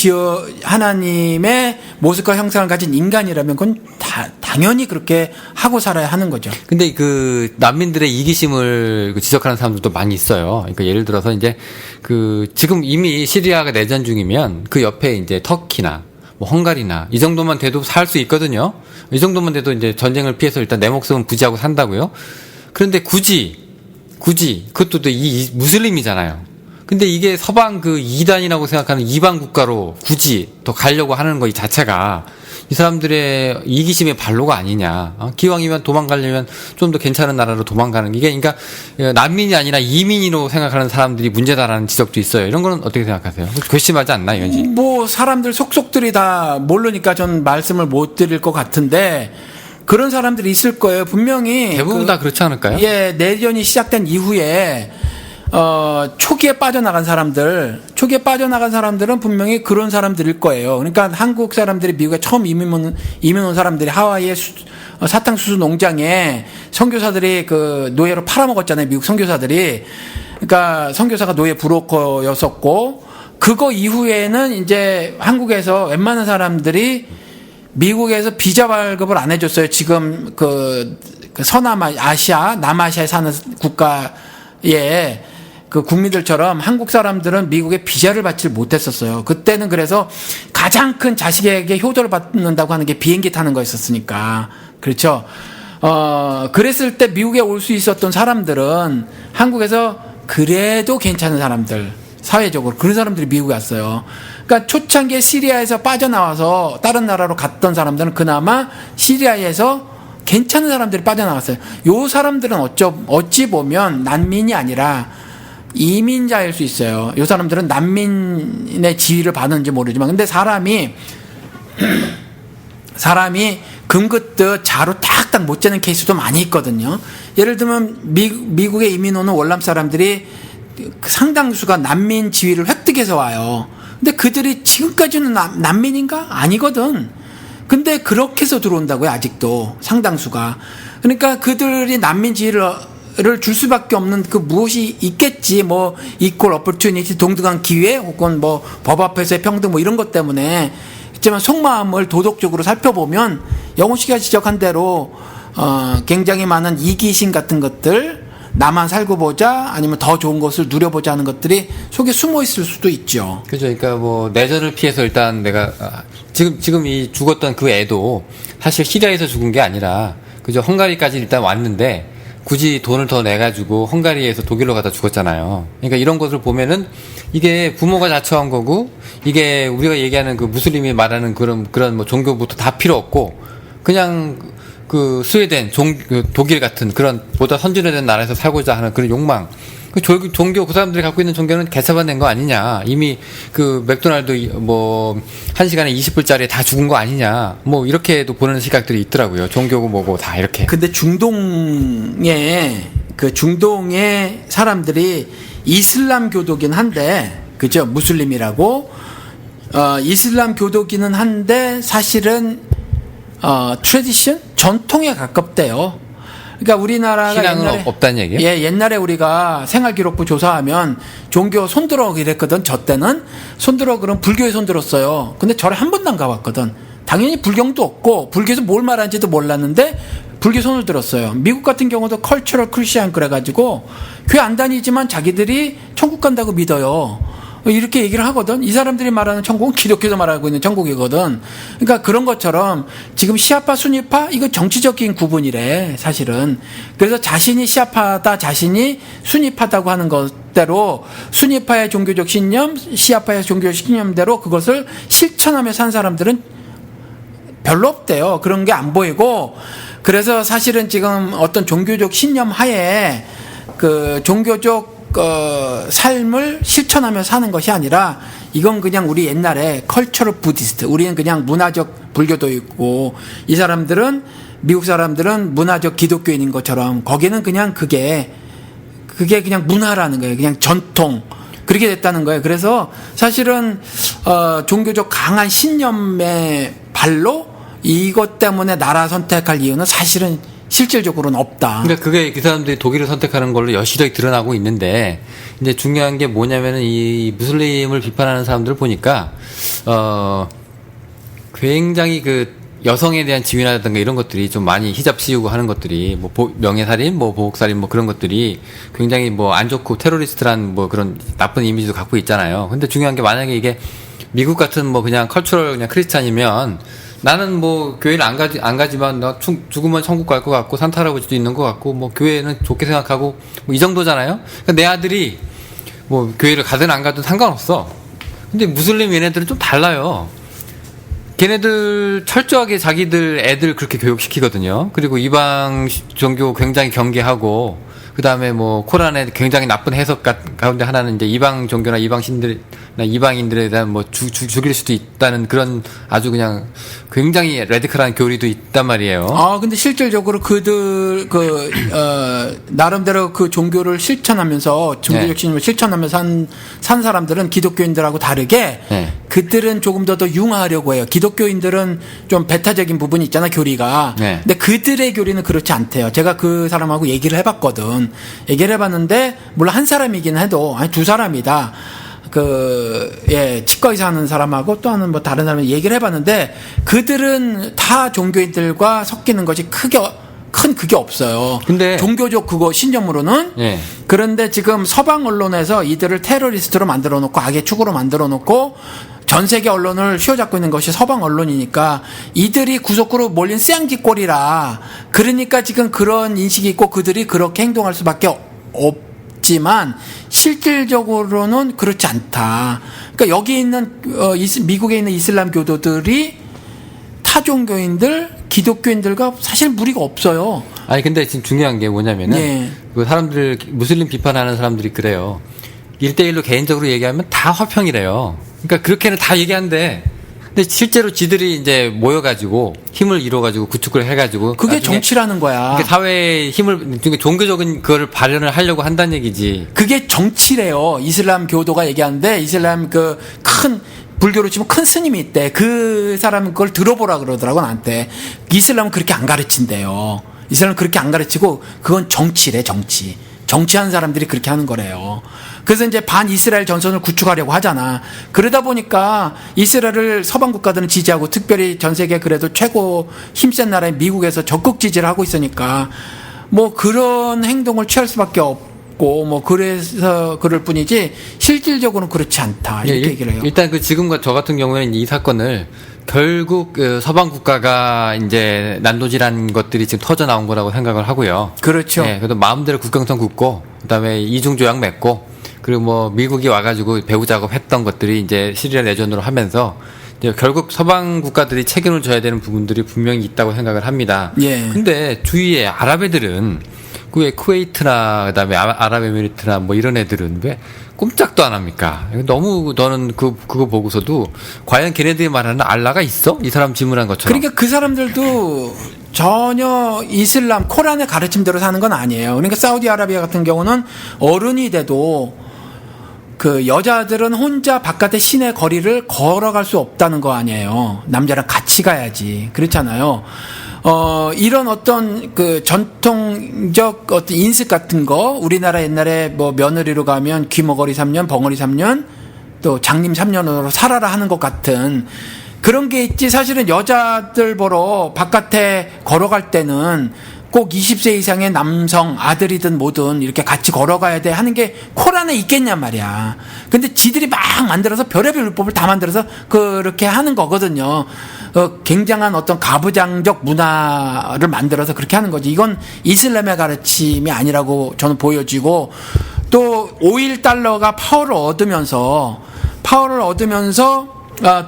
모습과 형상을 가진 인간이라면 그건 당연히 그렇게 하고 살아야 하는 거죠.
근데 난민들의 이기심을 지적하는 사람들도 많이 있어요. 그러니까 예를 들어서 이제 지금 이미 시리아가 내전 중이면 그 옆에 이제 터키나 뭐 헝가리나 이 정도만 돼도 살 수 있거든요. 이 정도만 돼도 이제 전쟁을 피해서 일단 내 목숨은 부지하고 산다고요. 그런데 굳이 그것도 또 이 무슬림이잖아요. 근데 이게 서방 그 이단이라고 생각하는 이방 국가로 굳이 더 가려고 하는 거 이 자체가 이 사람들의 이기심의 발로가 아니냐. 기왕이면 도망가려면 좀 더 괜찮은 나라로 도망가는 이게 그러니까 난민이 아니라 이민으로 생각하는 사람들이 문제다라는 지적도 있어요. 이런 거는 어떻게 생각하세요? 괘씸하지 않나 이건지?
뭐 사람들 속속들이 다 모르니까 전 말씀을 못 드릴 것 같은데 그런 사람들이 있을 거예요. 분명히
대부분 다 그렇지 않을까요?
예, 내전이 시작된 이후에 초기에 빠져나간 사람들은 분명히 그런 사람들일 거예요. 그러니까 한국 사람들이 미국에 처음 이민 온 사람들이 하와이의 사탕수수 농장에 선교사들이 그 노예로 팔아먹었잖아요. 미국 선교사들이. 그러니까 선교사가 노예 브로커였었고, 그거 이후에는 이제 한국에서 웬만한 사람들이 미국에서 비자 발급을 안 해줬어요. 지금 그 서남아시아, 남아시아에 사는 국가에 그 국민들처럼 한국 사람들은 미국에 비자를 받지 못했었어요. 그때는 그래서 가장 큰 자식에게 효도를 받는다고 하는 게 비행기 타는 거였었으니까. 그렇죠. 그랬을 때 미국에 올 수 있었던 사람들은 한국에서 그래도 괜찮은 사람들, 사회적으로 그런 사람들이 미국에 왔어요. 그러니까 초창기에 시리아에서 빠져나와서 다른 나라로 갔던 사람들은 그나마 시리아에서 괜찮은 사람들이 빠져나왔어요. 요 사람들은 어찌 보면 난민이 아니라 이민자일 수 있어요. 요 사람들은 난민의 지위를 받는지 모르지만, 근데 사람이 금긋듯 자루 딱딱 못 재는 케이스도 많이 있거든요. 예를 들면 미국에 이민 오는 월남 사람들이 상당수가 난민 지위를 획득해서 와요. 근데 그들이 지금까지는 난민인가? 아니거든. 근데 그렇게 해서 들어온다고요, 아직도. 상당수가. 그러니까 그들이 난민 지위를 줄 수밖에 없는 그 무엇이 있겠지. 뭐, 이퀄 어퍼튜니티, 동등한 기회, 혹은 뭐, 법 앞에서의 평등, 뭐 이런 것 때문에. 있지만 속마음을 도덕적으로 살펴보면, 영훈 씨가 지적한 대로, 굉장히 많은 이기심 같은 것들, 나만 살고 보자, 아니면 더 좋은 것을 누려보자 하는 것들이 속에 숨어 있을 수도 있죠.
그죠. 그러니까 뭐, 내전을 피해서 일단 내가, 지금 이 죽었던 그 애도 사실 시리아에서 죽은 게 아니라, 그죠. 헝가리까지 일단 왔는데, 굳이 돈을 더 내가지고 헝가리에서 독일로 가다 죽었잖아요. 그러니까 이런 것을 보면은 이게 부모가 자처한 거고, 이게 우리가 얘기하는 그 무슬림이 말하는 그런 뭐 종교부터 다 필요 없고, 그냥 그 스웨덴, 독일 같은 그런 보다 선진화된 나라에서 살고자 하는 그런 욕망. 그 종교, 그 사람들이 갖고 있는 종교는 개차반된 거 아니냐. 이미 그 맥도날드 뭐, 1시간에 20불짜리 다 죽은 거 아니냐. 뭐, 이렇게도 보는 시각들이 있더라고요. 종교고 뭐고 다 이렇게.
근데 중동의 사람들이 이슬람 교도긴 한데, 그죠? 무슬림이라고. 이슬람 교도기는 한데, 사실은, 트래디션? 전통에 가깝대요. 그러니까 우리나라가
신앙은 없다는 얘기예요?
예, 옛날에 우리가 생활기록부 조사하면 종교 손들어 이랬거든. 저 때는 손들어 그럼 불교에 손들었어요. 근데 절에 한 번도 안 가봤거든. 당연히 불경도 없고 불교에서 뭘 말하는지도 몰랐는데 불교 손을 들었어요. 미국 같은 경우도 컬처럴 크리스천 그래가지고 교회 안 다니지만 자기들이 천국 간다고 믿어요. 이렇게 얘기를 하거든. 이 사람들이 말하는 천국은 기독교에서 말하고 있는 천국이거든. 그러니까 그런 것처럼 지금 시아파, 순위파 이거 정치적인 구분이래 사실은. 그래서 자신이 시아파다, 자신이 순위파다고 하는 것대로 순위파의 종교적 신념, 시아파의 종교적 신념대로 그것을 실천하며 산 사람들은 별로 없대요. 그런 게 안 보이고. 그래서 사실은 지금 어떤 종교적 신념 하에 그 종교적 삶을 실천하며 사는 것이 아니라 이건 그냥 우리 옛날에 컬처럴 부디스트, 우리는 그냥 문화적 불교도 있고 이 사람들은 미국 사람들은 문화적 기독교인인 것처럼 거기는 그냥 그게 그냥 문화라는 거예요. 그냥 전통 그렇게 됐다는 거예요. 그래서 사실은 종교적 강한 신념의 발로 이것 때문에 나라 선택할 이유는 사실은 실질적으로는 없다.
그러니까 그게 그 사람들이 독일을 선택하는 걸로 여실히 드러나고 있는데, 이제 중요한 게 뭐냐면은 이 무슬림을 비판하는 사람들을 보니까, 굉장히 그 여성에 대한 지위라든가 이런 것들이 좀 많이 히잡 씌우고 하는 것들이, 뭐 명예살인, 뭐 보복살인, 뭐 그런 것들이 굉장히 뭐 안 좋고 테러리스트란 뭐 그런 나쁜 이미지도 갖고 있잖아요. 근데 중요한 게 만약에 이게 미국 같은 뭐 그냥 컬처럴 그냥 크리스찬이면 나는 뭐 교회는 안 가지만 나 죽으면 천국 갈 것 같고 산타 할아버지도 있는 것 같고 뭐 교회는 좋게 생각하고 뭐 이 정도잖아요. 그러니까 내 아들이 뭐 교회를 가든 안 가든 상관없어. 근데 무슬림 얘네들은 좀 달라요. 걔네들 철저하게 자기들 애들 그렇게 교육시키거든요. 그리고 이방 종교 굉장히 경계하고 그 다음에 뭐 코란의 굉장히 나쁜 해석 가운데 하나는 이제 이방 종교나 이방신들이나 이방인들에 대한 뭐 죽일 수도 있다는 그런 아주 그냥 굉장히 레디컬한 교리도 있단 말이에요.
근데 실질적으로 그들 나름대로 그 종교를 실천하면서 종교적 신념을 실천하면서 산 사람들은 기독교인들하고 다르게
네.
그들은 조금 더 융화하려고 해요. 기독교인들은 좀 배타적인 부분이 있잖아, 교리가.
네.
근데 그들의 교리는 그렇지 않대요. 제가 그 사람하고 얘기를 해봤거든. 얘기를 해봤는데 물론 한 사람이긴 해도 아니 두 사람이다. 치과 의사 하는 사람하고 또 하는 뭐 다른 사람이 얘기를 해봤는데 그들은 타 종교인들과 섞이는 것이 큰 그게 없어요.
근데
종교적 그거 신념으로는.
예.
그런데 지금 서방 언론에서 이들을 테러리스트로 만들어 놓고 악의 축으로 만들어 놓고 전 세계 언론을 휘어잡고 있는 것이 서방 언론이니까 이들이 구석구로 몰린 쌩쥐꼴이라 그러니까 지금 그런 인식이 있고 그들이 그렇게 행동할 수밖에 없지만 실질적으로는 그렇지 않다. 그러니까 여기 있는 미국에 있는 이슬람 교도들이 타종교인들, 기독교인들과 사실 무리가 없어요.
아니 근데 지금 중요한 게 뭐냐면은
예.
그 사람들 무슬림 비판하는 사람들이 그래요. 1대1로 개인적으로 얘기하면 다 화평이래요. 그러니까 그렇게는 다 얘기한데 근데 실제로 지들이 이제 모여가지고 힘을 이뤄가지고 구축을 해가지고
그게 정치라는 거야.
그러니까 사회의 힘을 그러니까 종교적인 그걸 발현을 하려고 한다는 얘기지.
그게 정치래요. 이슬람 교도가 얘기하는데 이슬람 그 큰 불교로 치면 큰 스님이 있대. 그 사람은 그걸 들어보라 그러더라고 나한테. 이슬람은 그렇게 안 가르친대요. 이슬람은 그렇게 안 가르치고 그건 정치래, 정치. 정치하는 사람들이 그렇게 하는 거래요. 그래서 이제 반 이스라엘 전선을 구축하려고 하잖아. 그러다 보니까 이스라엘을 서방 국가들은 지지하고 특별히 전 세계 그래도 최고 힘센 나라인 미국에서 적극 지지를 하고 있으니까 뭐 그런 행동을 취할 수밖에 없고 뭐 그래서 그럴 뿐이지 실질적으로는 그렇지 않다. 이렇게 얘기를 해요.
일단 그 지금과 저 같은 경우에는 이 사건을 결국 그 서방 국가가 이제 난도질한 것들이 지금 터져 나온 거라고 생각을 하고요.
그렇죠.
네, 그래도 마음대로 국경선 긋고 그다음에 이중 조약 맺고 그리고 뭐 미국이 와가지고 배후 작업했던 것들이 이제 시리아 내전으로 하면서 이제 결국 서방 국가들이 책임을 져야 되는 부분들이 분명히 있다고 생각을 합니다.
예.
근데 주위에 아랍 애들은 그 쿠웨이트나 그다음에 아랍에미리트나 뭐 이런 애들은 왜 꼼짝도 안 합니까? 너무 저는 그거 보고서도 과연 걔네들이 말하는 알라가 있어? 이 사람 질문한 것처럼.
그러니까 그 사람들도 전혀 이슬람 코란의 가르침대로 사는 건 아니에요. 그러니까 사우디아라비아 같은 경우는 어른이 돼도 그 여자들은 혼자 바깥의 시내 거리를 걸어갈 수 없다는 거 아니에요. 남자랑 같이 가야지. 그렇잖아요. 이런 어떤 그 전통적 어떤 인습 같은 거, 우리나라 옛날에 뭐 며느리로 가면 귀머거리 3년, 벙어리 3년, 또 장님 3년으로 살아라 하는 것 같은 그런 게 있지. 사실은 여자들 보러 바깥에 걸어갈 때는 꼭 20세 이상의 남성, 아들이든 뭐든 이렇게 같이 걸어가야 돼 하는 게 코란에 있겠냔 말이야. 근데 지들이 막 만들어서 별의별 율법을 다 만들어서 그렇게 하는 거거든요. 굉장한 어떤 가부장적 문화를 만들어서 그렇게 하는 거지. 이건 이슬람의 가르침이 아니라고 저는 보여지고 또 오일 달러가 파워를 얻으면서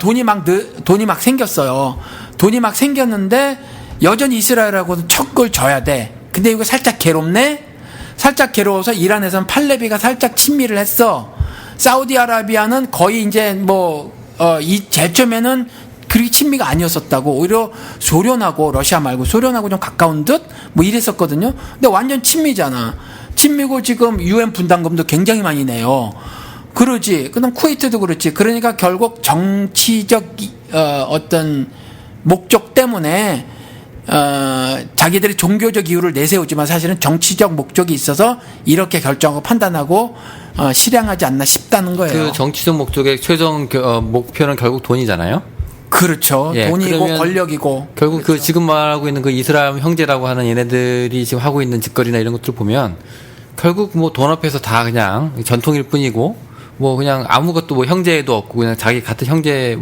돈이 막 생겼어요. 돈이 막 생겼는데 여전히 이스라엘하고는 척을 져야 돼. 근데 이거 살짝 괴롭네? 살짝 괴로워서 이란에서는 팔레비가 살짝 친미를 했어. 사우디아라비아는 거의 이제 제일 처음에는 그렇게 친미가 아니었었다고. 오히려 소련하고, 러시아 말고 소련하고 좀 가까운 듯? 뭐 이랬었거든요. 근데 완전 친미잖아. 친미고 지금 UN 분담금도 굉장히 많이 내요. 그러지. 그다음 쿠웨이트도 그렇지. 그러니까 결국 정치적 어떤 목적 때문에 자기들이 종교적 이유를 내세우지만 사실은 정치적 목적이 있어서 이렇게 결정하고 판단하고 실행하지 않나 싶다는 거예요.
그 정치적 목적의 최종 목표는 결국 돈이잖아요.
그렇죠.
예,
돈이고 권력이고.
결국
그렇죠.
그 지금 말하고 있는 그 이슬람 형제라고 하는 얘네들이 지금 하고 있는 짓거리나 이런 것들을 보면 결국 뭐 돈 앞에서 다 그냥 전통일 뿐이고 뭐 그냥 아무것도 뭐 형제도 없고 그냥 자기 같은 형제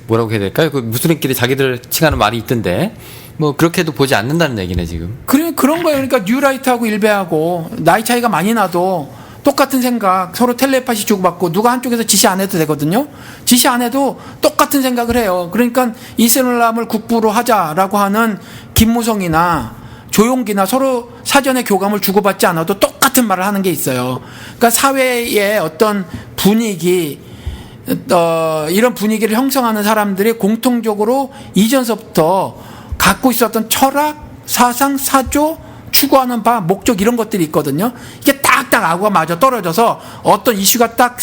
뭐라고 해야 될까요? 그 무슬림끼리 자기들 칭하는 말이 있던데 뭐 그렇게도 보지 않는다는 얘기네 지금.
그런 거예요. 그러니까 뉴라이트하고 일베하고 나이 차이가 많이 나도 똑같은 생각, 서로 텔레파시 주고받고 누가 한쪽에서 지시 안 해도 되거든요. 지시 안 해도 똑같은 생각을 해요. 그러니까 이슬람을 국부로 하자라고 하는 김무성이나 조용기나 서로 사전에 교감을 주고받지 않아도 똑같은 말을 하는 게 있어요. 그러니까 사회의 어떤 분위기, 이런 분위기를 형성하는 사람들이 공통적으로 이전서부터 갖고 있었던 철학, 사상, 사조, 추구하는 바, 목적 이런 것들이 있거든요. 이게 딱딱 아구가 맞아 떨어져서 어떤 이슈가 딱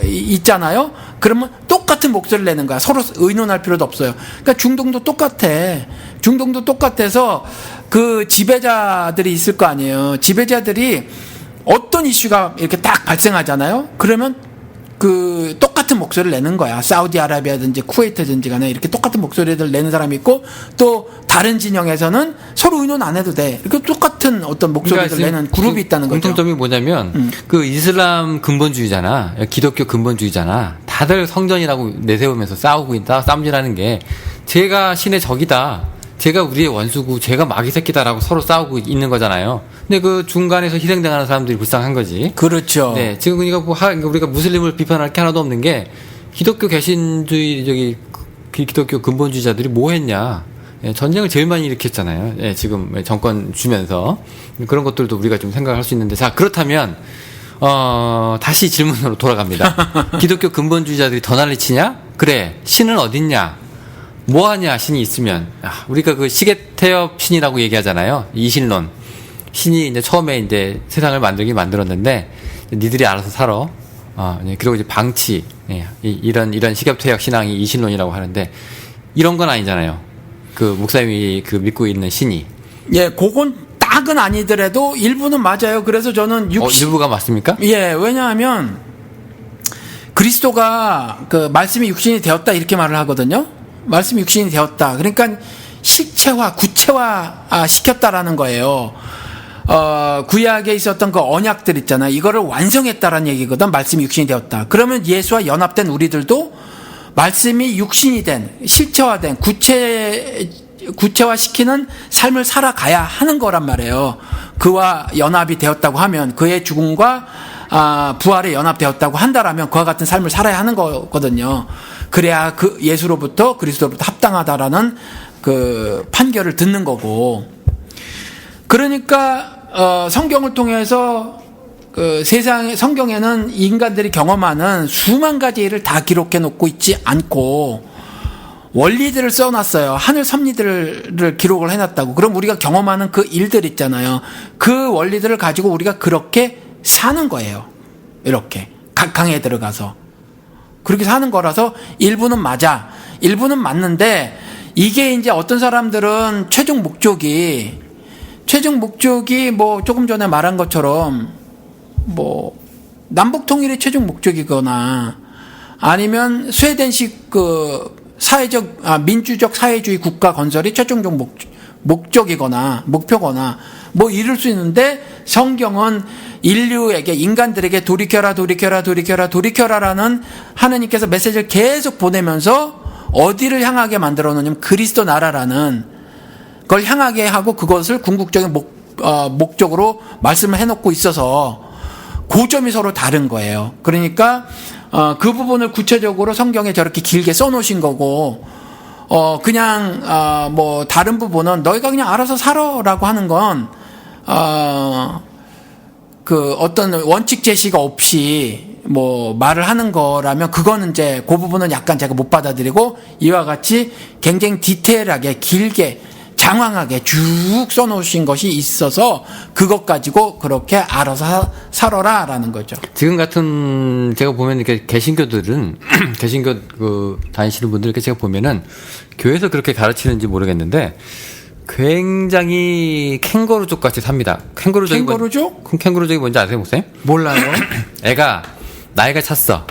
있잖아요. 그러면 똑같은 목소리를 내는 거야. 서로 의논할 필요도 없어요. 그러니까 중동도 똑같아. 중동도 똑같아서 그 지배자들이 있을 거 아니에요. 지배자들이 어떤 이슈가 이렇게 딱 발생하잖아요. 그러면 그 똑같은 목소리를 내는 거야. 사우디아라비아든지 쿠웨이트든지 간에 이렇게 똑같은 목소리를 내는 사람이 있고 또 다른 진영에서는 서로 의논 안 해도 돼. 이렇게 똑같은 어떤 목소리를
그러니까
내는 그룹이 있다는 거죠.
공통점이 뭐냐면 그 이슬람 근본주의잖아. 기독교 근본주의잖아. 다들 성전이라고 내세우면서 싸우고 있다. 쌈질하는 게 제가 신의 적이다. 제가 우리의 원수고 제가 마귀 새끼다라고 서로 싸우고 있는 거잖아요. 근데 그 중간에서 희생당하는 사람들이 불쌍한 거지.
그렇죠.
네, 지금 우리가 무슬림을 비판할 게 하나도 없는 게 기독교 개신주의 기독교 근본주의자들이 뭐 했냐. 예, 전쟁을 제일 많이 일으켰잖아요. 예, 지금 정권 주면서 그런 것들도 우리가 좀 생각할 수 있는데 자 그렇다면 다시 질문으로 돌아갑니다. 기독교 근본주의자들이 더 난리치냐? 그래 신은 어딨냐? 뭐하냐 신이 있으면 우리가 그 시계태엽 신이라고 얘기하잖아요. 이신론 신이 이제 처음에 이제 세상을 만들었는데 니들이 알아서 살아. 그리고 이제 방치 이런 시계태엽 신앙이 이신론이라고 하는데 이런 건 아니잖아요. 그 목사님이 그 믿고 있는 신이
예, 그건 딱은 아니더라도 일부는 맞아요. 그래서 저는
일부가 맞습니까?
예, 왜냐하면 그리스도가 그 말씀이 육신이 되었다 이렇게 말을 하거든요. 말씀이 육신이 되었다. 그러니까 실체화, 구체화 시켰다라는 거예요. 구약에 있었던 그 언약들 있잖아요. 이거를 완성했다라는 얘기거든. 말씀이 육신이 되었다. 그러면 예수와 연합된 우리들도 말씀이 육신이 된, 실체화된, 구체화시키는 삶을 살아가야 하는 거란 말이에요. 그와 연합이 되었다고 하면, 그의 죽음과 부활에 연합되었다고 한다라면 그와 같은 삶을 살아야 하는 거거든요. 그래야 그 예수로부터 그리스도로부터 합당하다라는 그 판결을 듣는 거고. 그러니까 성경을 통해서 그 세상의 성경에는 인간들이 경험하는 수만 가지 일을 다 기록해 놓고 있지 않고 원리들을 써놨어요. 하늘 섭리들을 기록을 해놨다고. 그럼 우리가 경험하는 그 일들 있잖아요. 그 원리들을 가지고 우리가 그렇게 사는 거예요. 이렇게 강에 들어가서 그렇게 사는 거라서 일부는 맞아. 일부는 맞는데 이게 이제 어떤 사람들은 최종 목적이 뭐 조금 전에 말한 것처럼 뭐 남북 통일이 최종 목적이거나 아니면 스웨덴식 그 민주적 사회주의 국가 건설이 최종적 목적이거나 목표거나 뭐 이럴 수 있는데 성경은 인간들에게 돌이켜라라는 하느님께서 메시지를 계속 보내면서 어디를 향하게 만들어 놓냐면 그리스도 나라라는 걸 향하게 하고 그것을 궁극적인 목적으로 말씀을 해놓고 있어서 그 점이 서로 다른 거예요. 그러니까 그 부분을 구체적으로 성경에 저렇게 길게 써놓으신 거고 그냥 뭐 다른 부분은 너희가 그냥 알아서 살아라고 하는 건 그 어떤 원칙 제시가 없이 뭐 말을 하는 거라면 그거는 이제 그 부분은 약간 제가 못 받아들이고 이와 같이 굉장히 디테일하게 길게 장황하게 쭉 써놓으신 것이 있어서 그것 가지고 그렇게 알아서 살아라라는 거죠.
지금 같은 제가 보면 이렇게 개신교들은 개신교 그 다니시는 분들 이렇게 제가 보면은 교회에서 그렇게 가르치는지 모르겠는데 굉장히 캥거루족 같이 삽니다.
캥거루족?
캥거루족이 뭔지 아세요, 목사님?
몰라요.
애가 나이가 찼어,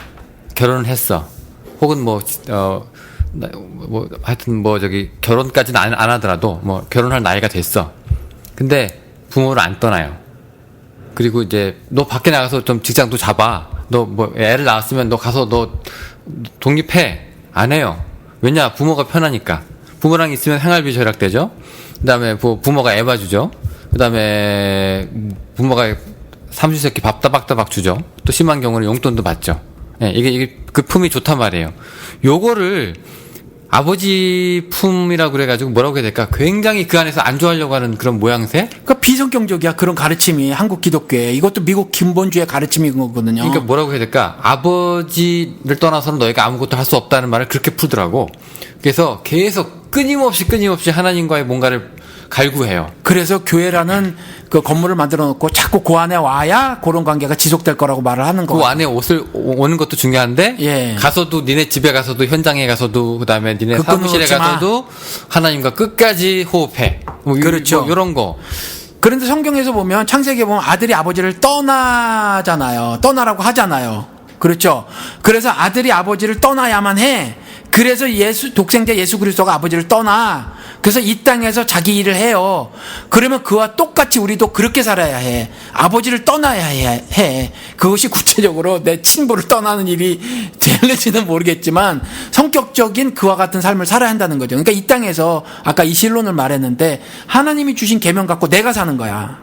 결혼을 했어, 혹은 하여튼 결혼까지는 안 하더라도 뭐 결혼할 나이가 됐어. 근데 부모를 안 떠나요. 그리고 이제 너 밖에 나가서 좀 직장도 잡아. 너 뭐 애를 낳았으면 너 가서 너 독립해. 안 해요. 왜냐? 부모가 편하니까. 부모랑 있으면 생활비 절약되죠. 그다음에 부모가 애 봐주죠. 그다음에 부모가 삼시세끼 밥 따박따박 주죠. 또 심한 경우는 용돈도 받죠. 예, 이게 그 품이 좋단 말이에요. 요거를 아버지 품이라고 그래가지고 뭐라고 해야 될까? 굉장히 그 안에서 안 좋아하려고 하는 그런 모양새?
그러니까 비성경적이야. 그런 가르침이 한국 기독교에. 이것도 미국 근본주의 가르침인 거거든요.
그러니까 뭐라고 해야 될까? 아버지를 떠나서는 너희가 아무것도 할 수 없다는 말을 그렇게 풀더라고. 그래서 계속 끊임없이 하나님과의 뭔가를 갈구해요.
그래서 교회라는 그 건물을 만들어 놓고 자꾸 그 안에 와야 그런 관계가 지속될 거라고 말을 하는
그
거예요.
안에 오는 것도 중요한데
예.
가서도 니네 집에 가서도 현장에 가서도 그다음에 니네
그
사무실에
끊어놓지 마.
가서도 하나님과 끝까지 호흡해. 뭐
그렇죠.
뭐 이런 거.
그런데 성경에서 보면 창세기에 보면 아들이 아버지를 떠나잖아요. 떠나라고 하잖아요. 그렇죠. 그래서 아들이 아버지를 떠나야만 해. 그래서 독생자 예수 그리스도가 아버지를 떠나. 그래서 이 땅에서 자기 일을 해요. 그러면 그와 똑같이 우리도 그렇게 살아야 해. 아버지를 떠나야 해. 그것이 구체적으로 내 친부를 떠나는 일이 될는지는 모르겠지만 성격적인 그와 같은 삶을 살아야 한다는 거죠. 그러니까 이 땅에서 아까 이 신론을 말했는데 하나님이 주신 계명 갖고 내가 사는 거야.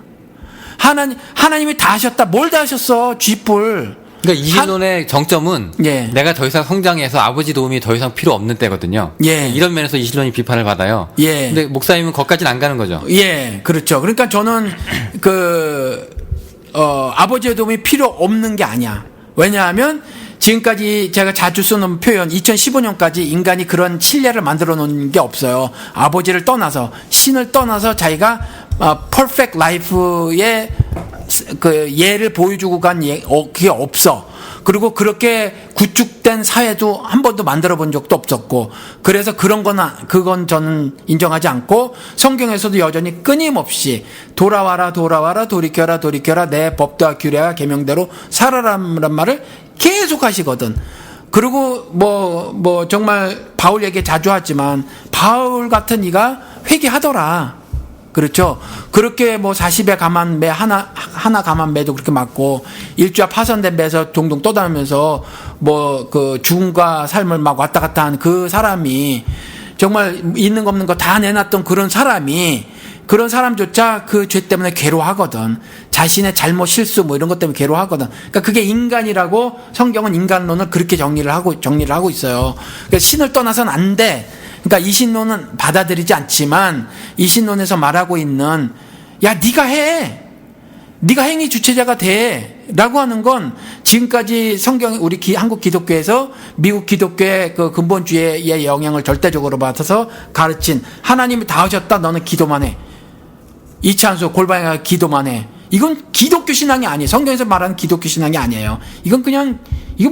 하나님이 다 하셨다. 뭘 다 하셨어? 쥐뿔.
그러니까 이 신론의 정점은
예.
내가 더 이상 성장해서 아버지 도움이 더 이상 필요 없는 때거든요.
예.
이런 면에서 이 신론이 비판을 받아요.
예.
근데 목사님은 거기까지는 안 가는 거죠.
예, 그렇죠. 그러니까 저는 아버지의 도움이 필요 없는 게 아니야. 왜냐하면 지금까지 제가 자주 쓰는 표현 2015년까지 인간이 그런 칠례를 만들어 놓은 게 없어요. 아버지를 떠나서 신을 떠나서 자기가 퍼펙트 라이프의 그 예를 보여주고 간 그게 없어. 그리고 그렇게 구축된 사회도 한 번도 만들어 본 적도 없었고, 그래서 그건 저는 인정하지 않고, 성경에서도 여전히 끊임없이 돌아와라 돌이켜라 내 법도와 규례와 계명대로 살아라는 말을 계속 하시거든. 그리고 정말 바울 얘기 자주 하지만 바울 같은 이가 회개하더라. 그렇죠. 그렇게 40에 감한 매 하나 감한 매도 그렇게 맞고 일주와 파손된 매에서 동동 떠다니면서 죽음과 삶을 막 왔다 갔다 한 그 사람이 정말 있는 거 없는 거 다 내놨던 그런 사람조차 그 죄 때문에 괴로워하거든. 자신의 잘못 실수 이런 것 때문에 괴로워하거든. 그러니까 그게 인간이라고 성경은 인간론을 그렇게 정리를 하고 있어요. 그러니까 신을 떠나서는 안 돼. 그러니까 이 신론은 받아들이지 않지만 이 신론에서 말하고 있는 야 네가 해. 네가 행위 주체자가 돼. 라고 하는 건 지금까지 성경 우리 한국 기독교에서 미국 기독교의 그 근본주의의 영향을 절대적으로 받아서 가르친 하나님이 다 하셨다. 너는 기도만 해. 이찬수 골방에 기도만 해. 이건 기독교 신앙이 아니에요. 성경에서 말하는 기독교 신앙이 아니에요. 이건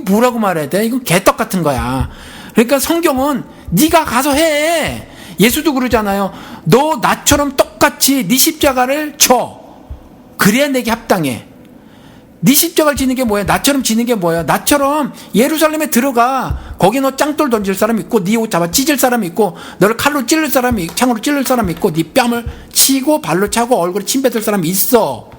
뭐라고 말해야 돼? 이건 개떡 같은 거야. 그러니까 성경은 네가 가서 해. 예수도 그러잖아요. 너 나처럼 똑같이 네 십자가를 쳐. 그래야 내게 합당해. 네 십자가를 지는 게 뭐야? 나처럼 지는 게 뭐야? 나처럼 예루살렘에 들어가. 거기 너 짱돌 던질 사람 있고 네 옷 잡아 찢을 사람 있고 너를 칼로 찔를 사람이 창으로 찔를 사람 있고 네 뺨을 치고 발로 차고 얼굴에 침 뱉을 사람이 있어.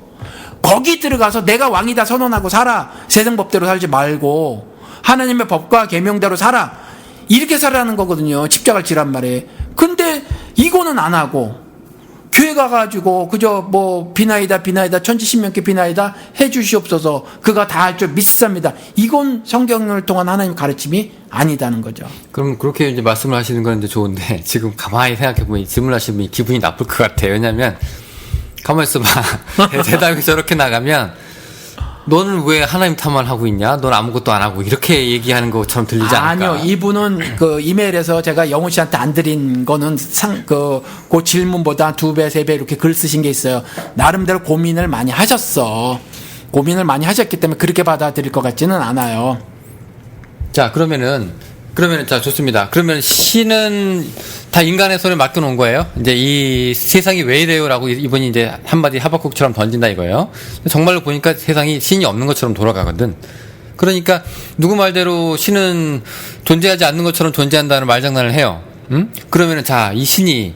거기 들어가서 내가 왕이다 선언하고 살아. 세상 법대로 살지 말고 하나님의 법과 계명대로 살아. 이렇게 살아라는 거거든요. 십자가를 지란 말에. 근데 이거는 안 하고 교회 가가지고 그저 비나이다 천지신명께 비나이다 해주시옵소서. 그가 다 할 줄 믿습니다. 이건 성경을 통한 하나님 가르침이 아니다는 거죠.
그럼 그렇게 이제 말씀을 하시는 건 이제 좋은데 지금 가만히 생각해보면 질문하시는 분이 기분이 나쁠 것 같아요. 왜냐하면 가만히 있어봐. 대답이 저렇게 나가면 너는 왜 하나님 탓만 하고 있냐? 넌 아무것도 안 하고 이렇게 얘기하는 것처럼 들리지 않을까?
아니요. 이분은 그 이메일에서 제가 영훈 씨한테 안 드린 거는 그 질문보다 2배, 3배 이렇게 글 쓰신 게 있어요. 나름대로 고민을 많이 하셨어. 고민을 많이 하셨기 때문에 그렇게 받아들일 것 같지는 않아요.
자, 그러면은 자, 좋습니다. 그러면 신은 다 인간의 손에 맡겨놓은 거예요. 이제 이 세상이 왜 이래요라고 이분이 이제 한마디 하박국처럼 던진다 이거예요. 정말로 보니까 세상이 신이 없는 것처럼 돌아가거든. 그러니까 누구 말대로 신은 존재하지 않는 것처럼 존재한다는 말장난을 해요. 응? 그러면은 자, 이 신이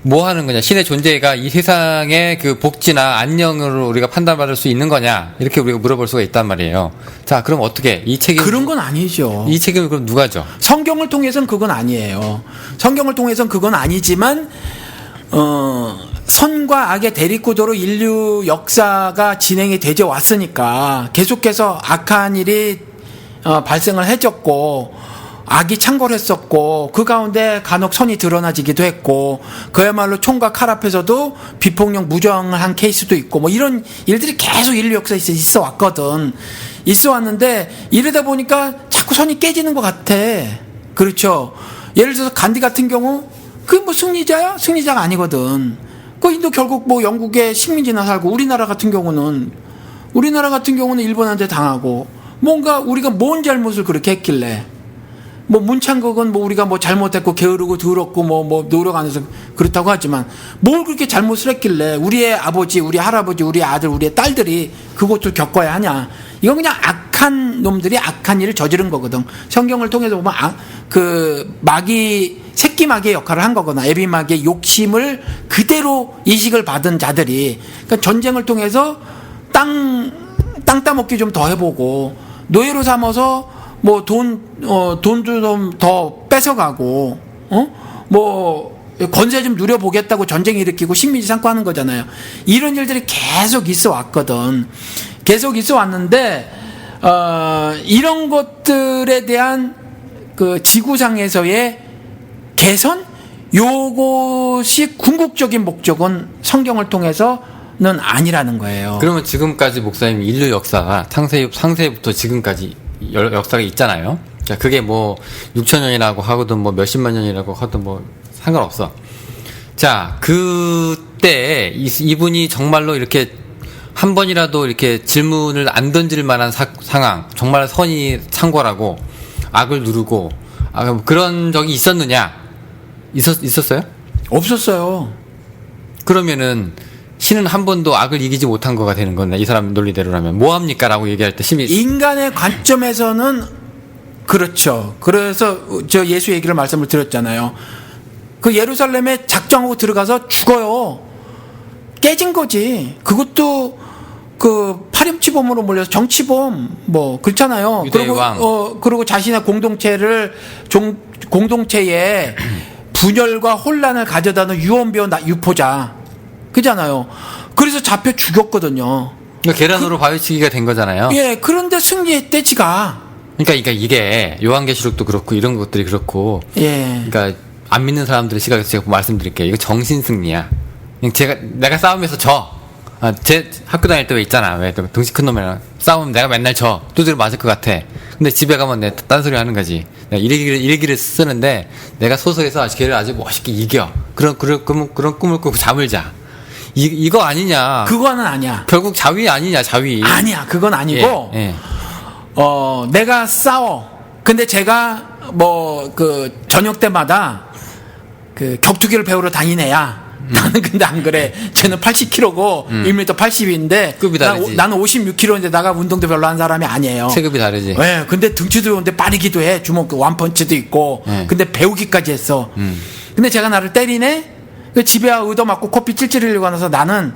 뭐 하는 거냐? 신의 존재가 이 세상의 그 복지나 안녕으로 우리가 판단받을 수 있는 거냐? 이렇게 우리가 물어볼 수가 있단 말이에요. 자, 그럼 어떻게 이 책임
그런 건 아니죠.
이 책임을 그럼 누가 져?
성경을 통해서는 그건 아니에요. 성경을 통해서는 그건 아니지만 선과 악의 대립구도로 인류 역사가 진행이 되져 왔으니까 계속해서 악한 일이 발생을 해졌고 악이 창궐했었고 그 가운데 간혹 선이 드러나지기도 했고 그야말로 총과 칼 앞에서도 비폭력 무정을 한 케이스도 있고 뭐 이런 일들이 계속 인류 역사에 있어 왔거든. 있어 왔는데 이러다 보니까 자꾸 선이 깨지는 것 같아. 그렇죠. 예를 들어서 간디 같은 경우 그게 뭐 승리자야? 승리자가 아니거든. 그 인도 결국 뭐 영국의 식민지나 살고 우리나라 같은 경우는 일본한테 당하고 뭔가 우리가 뭔 잘못을 그렇게 했길래 뭐 문창극은 뭐 우리가 뭐 잘못했고 게으르고 더럽고 뭐 노력 안 해서 그렇다고 하지만 뭘 그렇게 잘못을 했길래 우리의 아버지, 우리 할아버지, 우리 아들, 우리의 딸들이 그것을 겪어야 하냐. 이건 그냥 악한 놈들이 악한 일을 저지른 거거든. 성경을 통해서 보면 그 마귀, 새끼 마귀의 역할을 한 거거나 애비 마귀의 욕심을 그대로 이식을 받은 자들이 그러니까 전쟁을 통해서 땅 따먹기 좀 더 해보고 노예로 삼아서 뭐 돈도 좀 더 뺏어가고 뭐 건세 좀 누려보겠다고 전쟁 일으키고 식민지 삼고 하는 거잖아요. 이런 일들이 계속 있어 왔거든. 계속 있어 왔는데 이런 것들에 대한 그 지구상에서의 개선 요것이 궁극적인 목적은 성경을 통해서는 아니라는 거예요.
그러면 지금까지 목사님 인류 역사가 상세부터 지금까지 역사가 있잖아요. 자, 그게 뭐 6,000년이라고 하거든 뭐 몇십만 년이라고 하든 뭐 상관없어. 자, 그때 이분이 정말로 이렇게 한 번이라도 이렇게 질문을 안 던질 만한 상황, 정말 선이 창궐하고 악을 누르고 그런 적이 있었느냐? 있었어요?
없었어요.
그러면은 신은 한 번도 악을 이기지 못한 거가 되는 건데 이 사람 논리대로라면 뭐 합니까? 라고 얘기할 때
인간의 관점에서는 그렇죠. 그래서 저 예수 얘기를 말씀을 드렸잖아요. 그 예루살렘에 작정하고 들어가서 죽어요. 깨진 거지. 그것도 그 파렴치범으로 몰려서 정치범 뭐 그렇잖아요. 그리고 자신의 공동체에 분열과 혼란을 가져다는 유포자. 그잖아요. 그래서 잡혀 죽였거든요.
그러니까 계란으로 바위치기가 된 거잖아요.
예, 그런데 승리했대 지가.
그러니까 이게 요한계시록도 그렇고 이런 것들이 그렇고.
예.
그러니까 안 믿는 사람들의 시각에서 제가 말씀드릴게요. 이거 정신 승리야. 내가 싸움에서 져. 제 학교 다닐 때 왜 있잖아. 왜 등치 큰 놈이랑 싸우면 내가 맨날 져. 두드려 맞을 것 같아. 근데 집에 가면 내가 딴소리 하는 거지. 내가 일기를 쓰는데 내가 소설에서 걔를 아주 멋있게 이겨. 그런 꿈을 꾸고 잠을 자. 이거 아니냐?
그거는 아니야.
결국 자위 아니냐, 자위.
아니야, 그건 아니고.
예.
내가 싸워. 근데 제가 그 저녁 때마다 그 격투기를 배우러 다니네야. 나는 근데 안 그래. 쟤는 80kg고 1m 80인데
급이 다르지.
나는 56kg인데다가 운동도 별로 한 사람이 아니에요.
체급이 다르지.
네, 근데 등치도 좋은데 빠르기도 해. 주먹 완펀치도 있고. 근데 배우기까지 했어. 근데 제가 나를 때리네. 집에 의도 맞고 코피 찔찔 흘리고 나서 나는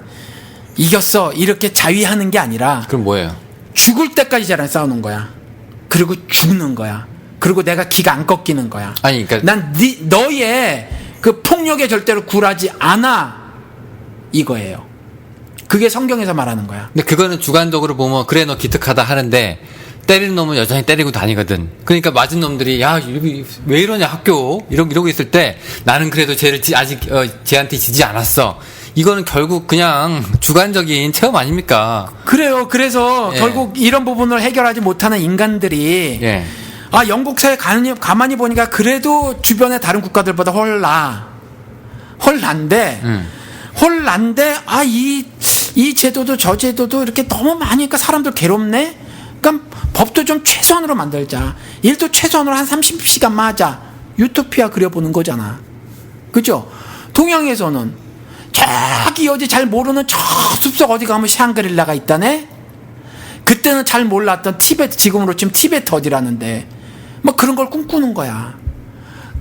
이겼어. 이렇게 자위하는 게 아니라.
그럼 뭐예요?
죽을 때까지 쟤랑 싸우는 거야. 그리고 죽는 거야. 그리고 내가 기가 안 꺾이는 거야.
아니, 그러니까
난 너의 그 폭력에 절대로 굴하지 않아. 이거예요. 그게 성경에서 말하는 거야.
근데 그거는 주관적으로 보면 그래 너 기특하다 하는데 때리는 놈은 여전히 때리고 다니거든. 그러니까 맞은 놈들이 야 왜 이러냐 학교 이러고 있을 때 나는 그래도 쟤를 아직 쟤한테 지지 않았어. 이거는 결국 그냥 주관적인 체험 아닙니까?
그래요. 그래서
예.
결국 이런 부분을 해결하지 못하는 인간들이
예.
영국 사회 가만히 보니까 그래도 주변의 다른 국가들보다 헐난데 이 제도도 저 제도도 이렇게 너무 많으니까 사람들 괴롭네. 그러니까 법도 좀 최소한으로 만들자. 일도 최소한으로 한 30시간만 하자. 유토피아 그려보는 거잖아. 그죠? 동양에서는 저기 어디 잘 모르는 저 숲속 어디 가면 샹그릴라가 있다네. 그때는 잘 몰랐던 티베트, 지금으로 치면 티베트 어디라는데 뭐 그런 걸 꿈꾸는 거야.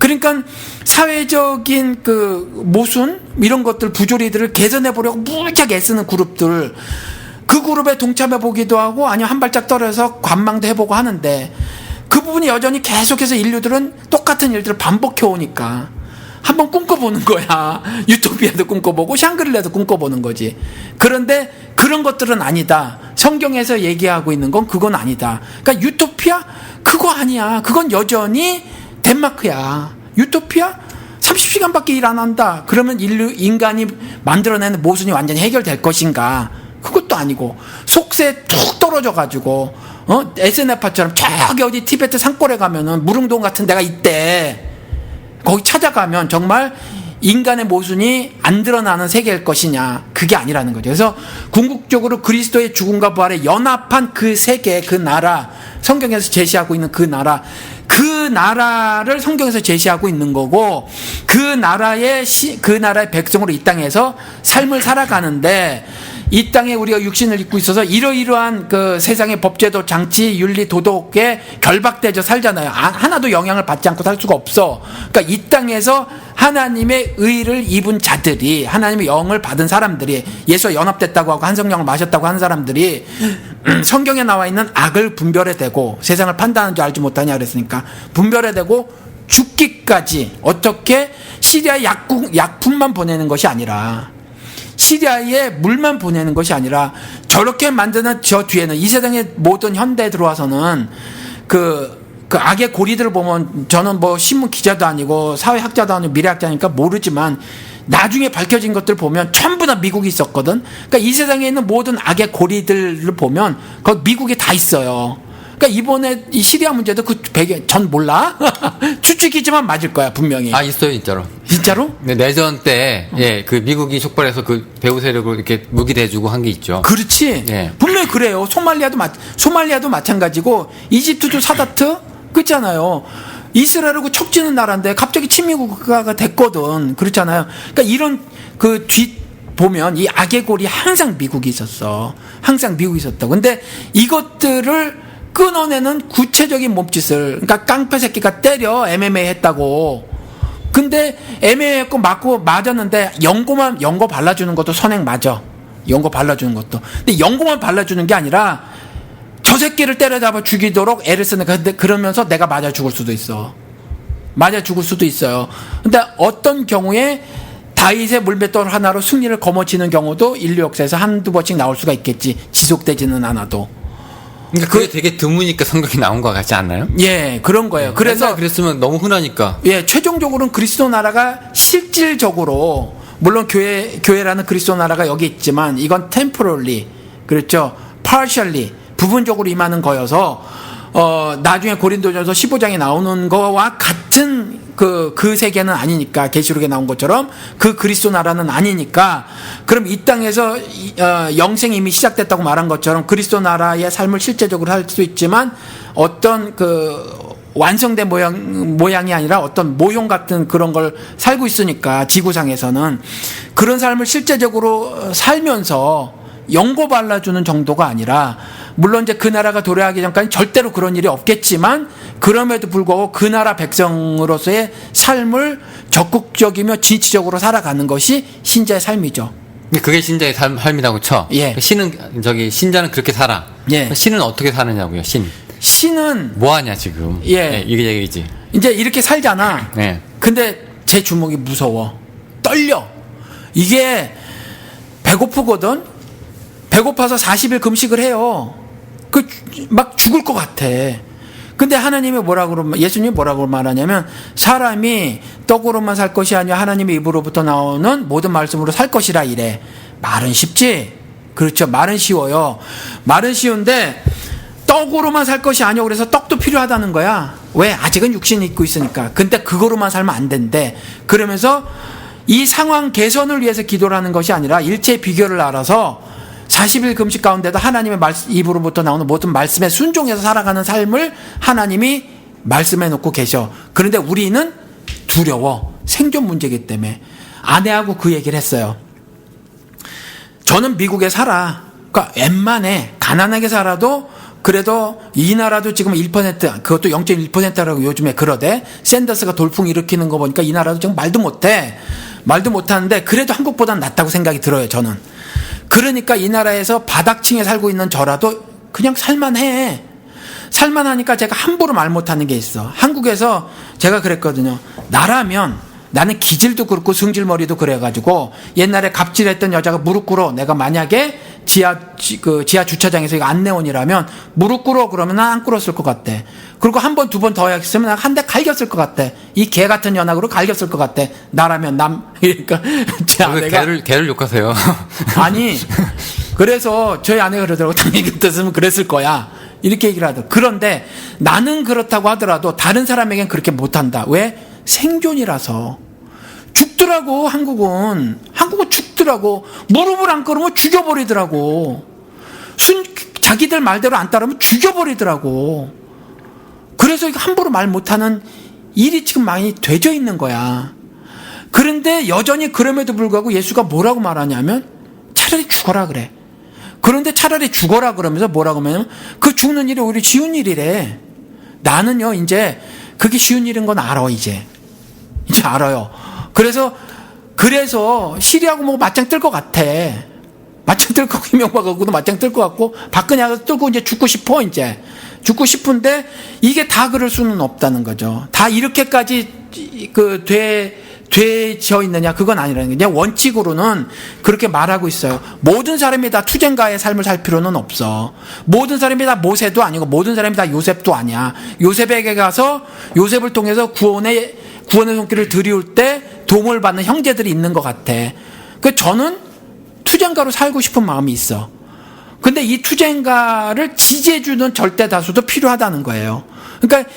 그러니까 사회적인 그 모순 이런 것들 부조리들을 개선해 보려고 무지하게 애쓰는 그룹들, 그 그룹에 동참해 보기도 하고 아니면 한 발짝 떨어져서 관망도 해보고 하는데 그 부분이 여전히 계속해서 인류들은 똑같은 일들을 반복해 오니까 한번 꿈꿔보는 거야. 유토피아도 꿈꿔보고 샹그릴라도 꿈꿔보는 거지. 그런데 그런 것들은 아니다. 성경에서 얘기하고 있는 건 그건 아니다. 그러니까 유토피아 그거 아니야. 그건 여전히 덴마크야. 유토피아 30시간밖에 일 안 한다. 그러면 인간이 만들어내는 모순이 완전히 해결될 것인가? 그것도 아니고 속세에 툭 떨어져가지고 SNF처럼 저기 어디 티베트 산골에 가면은 무릉동 같은 데가 있대. 거기 찾아가면 정말 인간의 모순이 안 드러나는 세계일 것이냐, 그게 아니라는 거죠. 그래서 궁극적으로 그리스도의 죽음과 부활에 연합한 그 세계, 그 나라, 성경에서 제시하고 있는 그 나라를 성경에서 제시하고 있는 거고, 그 나라의 백성으로 이 땅에서 삶을 살아가는데, 이 땅에 우리가 육신을 입고 있어서 이러이러한 그 세상의 법제도, 장치, 윤리, 도덕에 결박되어 살잖아요. 하나도 영향을 받지 않고 살 수가 없어. 그러니까 이 땅에서 하나님의 의를 입은 자들이, 하나님의 영을 받은 사람들이, 예수와 연합됐다고 하고 한성령을 마셨다고 하는 사람들이 성경에 나와 있는 악을 분별해 대고, 세상을 판단하는 줄 알지 못하냐 그랬으니까 분별해 대고 죽기까지, 어떻게 시리아의 약품만 보내는 것이 아니라, 시리아에 물만 보내는 것이 아니라, 저렇게 만드는 저 뒤에는, 이 세상의 모든 현대에 들어와서는 그 악의 고리들을 보면, 저는 뭐 신문 기자도 아니고 사회학자도 아니고 미래학자니까 모르지만 나중에 밝혀진 것들 보면 전부 다 미국이 있었거든. 그러니까 이 세상에 있는 모든 악의 고리들을 보면 거기 미국이 다 있어요. 그러니까 이번에 이 시리아 문제도 그 배경, 전 몰라? 추측이지만 맞을 거야, 분명히.
아, 있어요, 진짜로.
진짜로?
네, 내전 때, 예, 그 미국이 촉발해서 그 배후 세력을 이렇게 무기 대주고 한 게 있죠.
그렇지.
예.
분명히 그래요. 소말리아도 마찬가지고, 이집트도 사다트? 그렇잖아요. 이스라엘하고 척지는 나라인데 갑자기 친미국가가 됐거든. 그렇잖아요. 그러니까 이런 그 보면 이 악의 골이 항상 미국이 있었어. 항상 미국이 있었다. 근데 이것들을 끊어내는 구체적인 몸짓을, 그러니까 깡패 새끼가 때려, MMA 했다고. 근데 MMA 했고 맞았는데 연고 발라주는 것도 선행 맞아. 연고 발라주는 것도. 근데 연고만 발라주는 게 아니라 저 새끼를 때려잡아 죽이도록 애를 쓰는. 근데 그러면서 내가 맞아 죽을 수도 있어. 맞아 죽을 수도 있어요. 근데 어떤 경우에 다윗의 물맷돌 하나로 승리를 거머쥐는 경우도 인류 역사에서 한두 번씩 나올 수가 있겠지. 지속되지는 않아도.
그러니까 그게 되게 드무니까 성경이 나온 것 같지 않나요?
예, 그런 거예요. 그래서
그랬으면 너무 흔하니까.
예, 최종적으로는 그리스도 나라가 실질적으로, 물론 교회라는 그리스도 나라가 여기 있지만 이건 temporarily, 그렇죠? partially, 부분적으로 임하는 거여서 나중에 고린도전서 15장에 나오는 거와 같은 그 세계는 아니니까, 계시록에 나온 것처럼 그 그리스도 나라는 아니니까, 그럼 이 땅에서 영생이 이미 시작됐다고 말한 것처럼 그리스도 나라의 삶을 실제적으로 할 수 있지만 어떤 그 완성된 모양이 아니라 어떤 모형 같은 그런 걸 살고 있으니까, 지구상에서는 그런 삶을 실제적으로 살면서 연고 발라주는 정도가 아니라, 물론 이제 그 나라가 도래하기 전까지 절대로 그런 일이 없겠지만, 그럼에도 불구하고 그 나라 백성으로서의 삶을 적극적이며 진취적으로 살아가는 것이 신자의 삶이죠.
그게 신자의 삶이라고 쳐.
예.
신자는 그렇게 살아.
예.
신은 어떻게 사느냐고요,
신은
뭐 하냐, 지금.
예.
이게 얘기지.
이제 이렇게 살잖아.
예.
근데 제 주먹이 무서워. 떨려. 이게 배고프거든? 배고파서 40일 금식을 해요. 막 죽을 것 같아. 근데 예수님이 뭐라고 말하냐면, 사람이 떡으로만 살 것이 아니라 하나님의 입으로부터 나오는 모든 말씀으로 살 것이라 이래. 말은 쉽지? 그렇죠. 말은 쉬워요. 말은 쉬운데, 떡으로만 살 것이 아니오. 그래서 떡도 필요하다는 거야. 왜? 아직은 육신이 있고 있으니까. 근데 그거로만 살면 안 된대. 그러면서 이 상황 개선을 위해서 기도를 하는 것이 아니라 일체의 비결을 알아서 40일 금식 가운데도 하나님의 입으로부터 나오는 모든 말씀에 순종해서 살아가는 삶을 하나님이 말씀해 놓고 계셔. 그런데 우리는 두려워. 생존 문제이기 때문에. 아내하고 그 얘기를 했어요. 저는 미국에 살아. 그러니까 웬만해 가난하게 살아도 그래도 이 나라도 지금 1%, 그것도 0.1%라고 요즘에 그러대. 샌더스가 돌풍 일으키는 거 보니까 이 나라도 지금 말도 못해. 말도 못하는데 그래도 한국보다는 낫다고 생각이 들어요, 저는. 그러니까 이 나라에서 바닥층에 살고 있는 저라도 그냥 살만해. 살만하니까 제가 함부로 말 못하는 게 있어. 한국에서 제가 그랬거든요. 나라면 나는 기질도 그렇고 승질머리도 그래가지고 옛날에 갑질했던 여자가 무릎 꿇어. 내가 만약에 지하 주차장에서 이거 안내원이라면 무릎 꿇어 그러면 난 안 꿇었을 것 같대. 그리고 한 번, 두 번 더 했으면 난 한 대 갈겼을 것 같대. 이 개 같은 연학으로 갈겼을 것 같대. 나라면 그러니까 제 아내가
개를 욕하세요.
아니 그래서 저희 아내가 그러더라고. 당연히 그랬으면 그랬을 거야. 이렇게 얘기를 하더라고. 그런데 나는 그렇다고 하더라도 다른 사람에겐 그렇게 못한다. 왜? 생존이라서. 죽더라고. 한국은 죽더라고. 무릎을 안 꿇으면 죽여버리더라고. 자기들 말대로 안 따르면 죽여버리더라고. 그래서 이거 함부로 말 못하는 일이 지금 많이 되져 있는 거야. 그런데 여전히 그럼에도 불구하고 예수가 뭐라고 말하냐면 차라리 죽어라 그래. 그런데 차라리 죽어라 그러면서 뭐라고 하냐면 그 죽는 일이 오히려 쉬운 일이래. 나는요 이제 그게 쉬운 일인 건 알아. 이제 알아요. 그래서 시리아하고 뭐 맞짱 뜰 것 같아. 맞짱 뜰 거고 이명박하고도 맞짱 뜰 것 같고 박근혜하고 뜰고 이제 죽고 싶어. 이제 죽고 싶은데 이게 다 그럴 수는 없다는 거죠. 다 이렇게까지 되져 있느냐 그건 아니라는 거죠. 원칙으로는 그렇게 말하고 있어요. 모든 사람이 다 투쟁가의 삶을 살 필요는 없어. 모든 사람이 다 모세도 아니고 모든 사람이 다 요셉도 아니야. 요셉에게 가서 요셉을 통해서 구원의 손길을 들이울 때 도움을 받는 형제들이 있는 것 같아. 그 저는 투쟁가로 살고 싶은 마음이 있어. 근데 이 투쟁가를 지지해주는 절대 다수도 필요하다는 거예요. 그러니까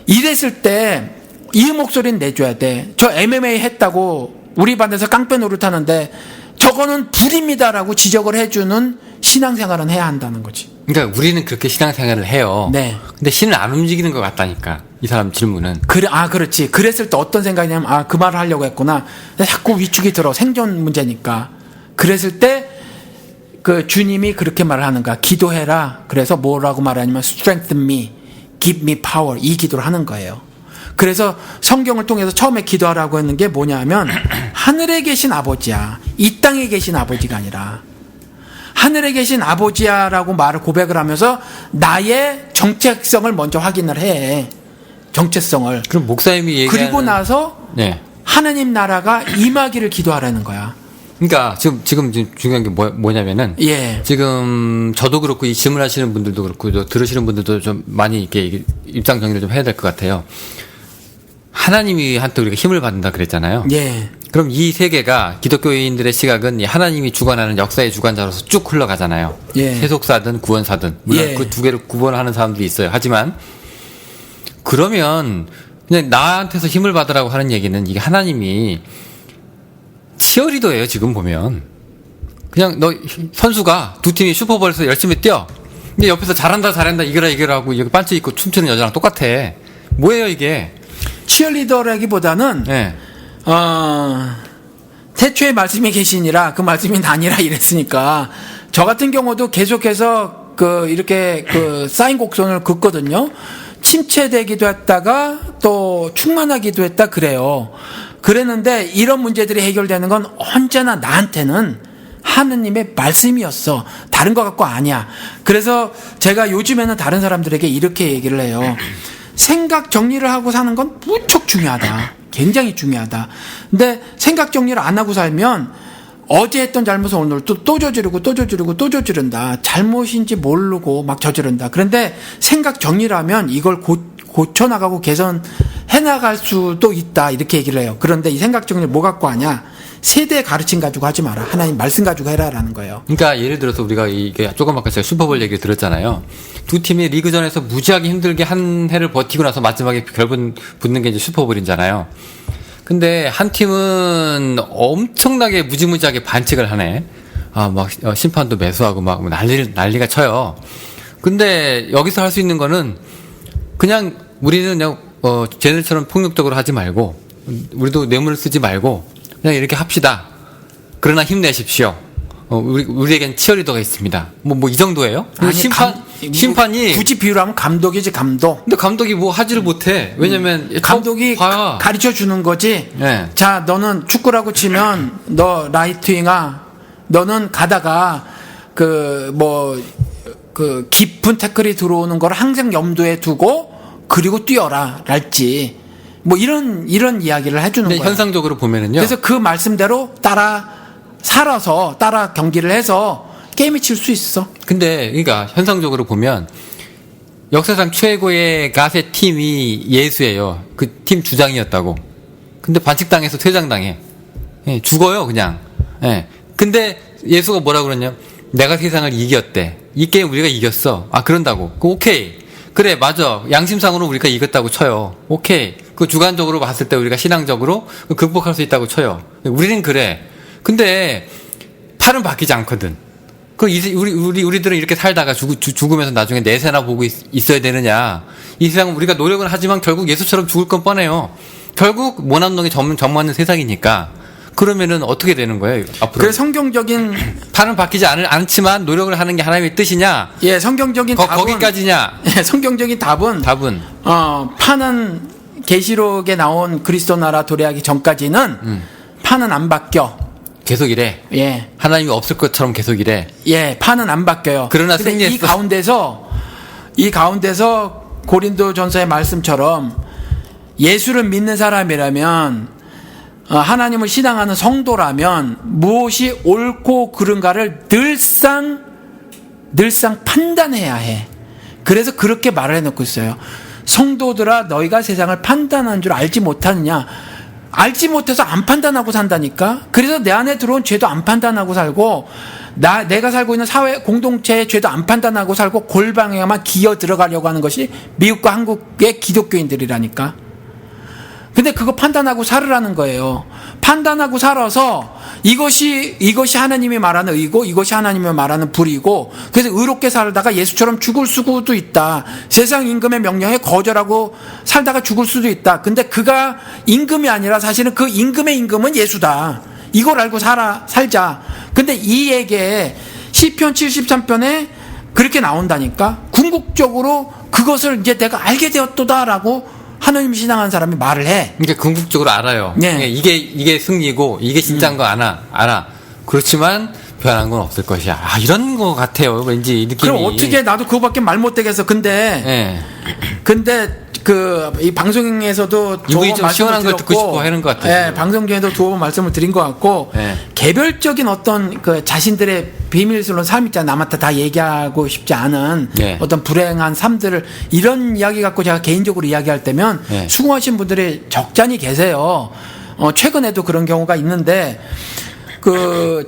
이랬을 때 이 목소리는 내줘야 돼. 저 MMA 했다고 우리 반에서 깡패 노릇하는데 저거는 불입니다라고 지적을 해주는 신앙생활은 해야 한다는 거지.
그러니까 우리는 그렇게 신앙생활을 해요.
네.
근데 신은 안 움직이는 것 같다니까. 이 사람 질문은.
그렇지. 그랬을 때 어떤 생각이냐면 그 말을 하려고 했구나. 자꾸 위축이 들어. 생존 문제니까. 그랬을 때 그 주님이 그렇게 말을 하는 거야. 기도해라. 그래서 뭐라고 말하냐면 strengthen me, give me power 이 기도를 하는 거예요. 그래서 성경을 통해서 처음에 기도하라고 했는 게 뭐냐면 하늘에 계신 아버지야. 이 땅에 계신 아버지가 아니라 하늘에 계신 아버지야라고 말을 고백을 하면서 나의 정체성을 먼저 확인을 해. 정체성을.
그럼 목사님이 얘기하는
그리고 나서
네.
하느님 나라가 임하기를 기도하라는 거야.
그러니까 지금 중요한 게 뭐냐면은
예.
지금 저도 그렇고 이 질문하시는 분들도 그렇고 들으시는 분들도 좀 많이 이렇게 입장 정리를 좀 해야 될 것 같아요. 하나님이 한테 우리가 힘을 받는다 그랬잖아요.
예.
그럼 이 세계가 기독교인들의 시각은 하나님이 주관하는 역사의 주관자로서 쭉 흘러가잖아요.
예.
세속사든 구원사든 물론
예.
그 두 개를 구분하는 사람들이 있어요. 하지만 그러면 그냥 나한테서 힘을 받으라고 하는 얘기는 이게 하나님이 치어리더예요. 지금 보면 그냥 너 선수가 두 팀이 슈퍼볼에서 열심히 뛰어. 근데 옆에서 잘한다 이겨라 하고 여기 반지 입고 춤추는 여자랑 똑같아. 뭐예요 이게?
치어리더라기보다는
네.
태초에 말씀이 계시니라 그 말씀이 아니라 이랬으니까 저 같은 경우도 계속해서 이렇게 쌓인 곡선을 긋거든요. 침체되기도 했다가 또 충만하기도 했다 그래요. 그랬는데 이런 문제들이 해결되는 건 언제나 나한테는 하느님의 말씀이었어. 다른 거 갖고 아니야. 그래서 제가 요즘에는 다른 사람들에게 이렇게 얘기를 해요. 생각 정리를 하고 사는 건 무척 중요하다. 굉장히 중요하다. 근데 생각 정리를 안 하고 살면 어제 했던 잘못을 오늘 또 저지른다. 잘못인지 모르고 막 저지른다. 그런데 생각 정리를 하면 이걸 고쳐나가고 개선해나갈 수도 있다. 이렇게 얘기를 해요. 그런데 이 생각 정리를 뭐 갖고 하냐? 세대 가르침 가지고 하지 마라. 하나님 말씀 가지고 해라라는 거예요.
그러니까 예를 들어서 우리가 이게 조금 아까 제가 슈퍼볼 얘기를 들었잖아요. 두 팀이 리그전에서 무지하게 힘들게 한 해를 버티고 나서 마지막에 결분 붙는 게 이제 슈퍼볼이잖아요. 근데 한 팀은 엄청나게 무지무지하게 반칙을 하네. 심판도 매수하고 막 난리가 쳐요. 근데 여기서 할 수 있는 거는 그냥 우리는 그냥 쟤네처럼 폭력적으로 하지 말고 우리도 뇌물을 쓰지 말고 그냥 이렇게 합시다. 그러나 힘내십시오. 우리에겐 치어리더가 있습니다. 이 정도예요?
아니,
심판 심판이
굳이 비유하면 감독이지 감독.
근데 감독이 뭐 하지를 못해. 왜냐면
감독이 가르쳐 주는 거지.
네.
자, 너는 축구라고 치면 너 라이트윙아, 너는 가다가 깊은 태클이 들어오는 걸 항상 염두에 두고 그리고 뛰어라, 랄지. 뭐 이런 이야기를 해주는 거예요.
현상적으로 보면은요.
그래서 그 말씀대로 따라 경기를 해서 게임이 칠 수 있어.
근데 그러니까 현상적으로 보면 역사상 최고의 가세 팀이 예수예요. 그 팀 주장이었다고. 근데 반칙당해서 퇴장당해. 예, 죽어요 그냥. 예. 근데 예수가 뭐라 그러냐? 내가 세상을 이겼대. 이 게임 우리가 이겼어. 아 그런다고. 오케이. 그래 맞아. 양심상으로 우리가 이겼다고 쳐요. 오케이. 그 주관적으로 봤을 때 우리가 신앙적으로 극복할 수 있다고 쳐요. 우리는 그래. 근데 팔은 바뀌지 않거든. 우리들은 이렇게 살다가 죽으면서 나중에 내세나 보고 있어야 되느냐. 이 세상은 우리가 노력은 하지만 결국 예수처럼 죽을 건 뻔해요. 결국 모난동이 정맞는 세상이니까. 그러면은 어떻게 되는 거예요, 앞으로?
그래, 성경적인.
팔은 바뀌지 않지만 노력을 하는 게 하나님의 뜻이냐?
예, 성경적인 답은.
거기까지냐?
예, 성경적인 답은. 판은 계시록에 나온 그리스도 나라 도래하기 전까지는 판은 안 바뀌어.
계속 이래.
예.
하나님이 없을 것처럼 계속 이래.
예, 판은 안 바뀌어요.
그러나
근데
승리했어.
이 가운데서 고린도전서의 말씀처럼 예수를 믿는 사람이라면, 하나님을 신앙하는 성도라면 무엇이 옳고 그른가를 늘상 판단해야 해. 그래서 그렇게 말을 해놓고 있어요. 성도들아, 너희가 세상을 판단하는 줄 알지 못하느냐? 알지 못해서 안 판단하고 산다니까. 그래서 내 안에 들어온 죄도 안 판단하고 살고, 내가 살고 있는 사회 공동체의 죄도 안 판단하고 살고 골방에만 기어 들어가려고 하는 것이 미국과 한국의 기독교인들이라니까. 근데 그거 판단하고 살으라는 거예요. 판단하고 살아서 이것이 하나님이 말하는 의고, 이것이 하나님이 말하는 불이고, 그래서 의롭게 살다가 예수처럼 죽을 수도 있다. 세상 임금의 명령에 거절하고 살다가 죽을 수도 있다. 근데 그가 임금이 아니라 사실은 그 임금의 임금은 예수다. 이걸 알고 살자. 근데 이 얘기에 시편 73편에 그렇게 나온다니까. 궁극적으로 그것을 이제 내가 알게 되었도다라고 하나님 신앙하는 사람이 말을 해.
그러니까 궁극적으로 알아요.
네.
이게 승리고 이게 진짜인 거 알아. 그렇지만 변한 건 없을 것이야. 이런 거 같아요. 왠지 이 느낌이.
그럼 어떻게 나도 그거밖에 말 못되겠어. 근데 이 방송에서도
이분이 좀 시원한 걸 듣고 싶어 하는 것 같아요.
예, 방송 중에도 두 번 말씀을 드린 것 같고, 개별적인 어떤 자신들의 비밀스러운 삶 있잖아요. 남한테 다 얘기하고 싶지 않은 어떤 불행한 삶들을, 이런 이야기 갖고 제가 개인적으로 이야기할 때면 수긍하신 분들이 적잖이 계세요. 최근에도 그런 경우가 있는데,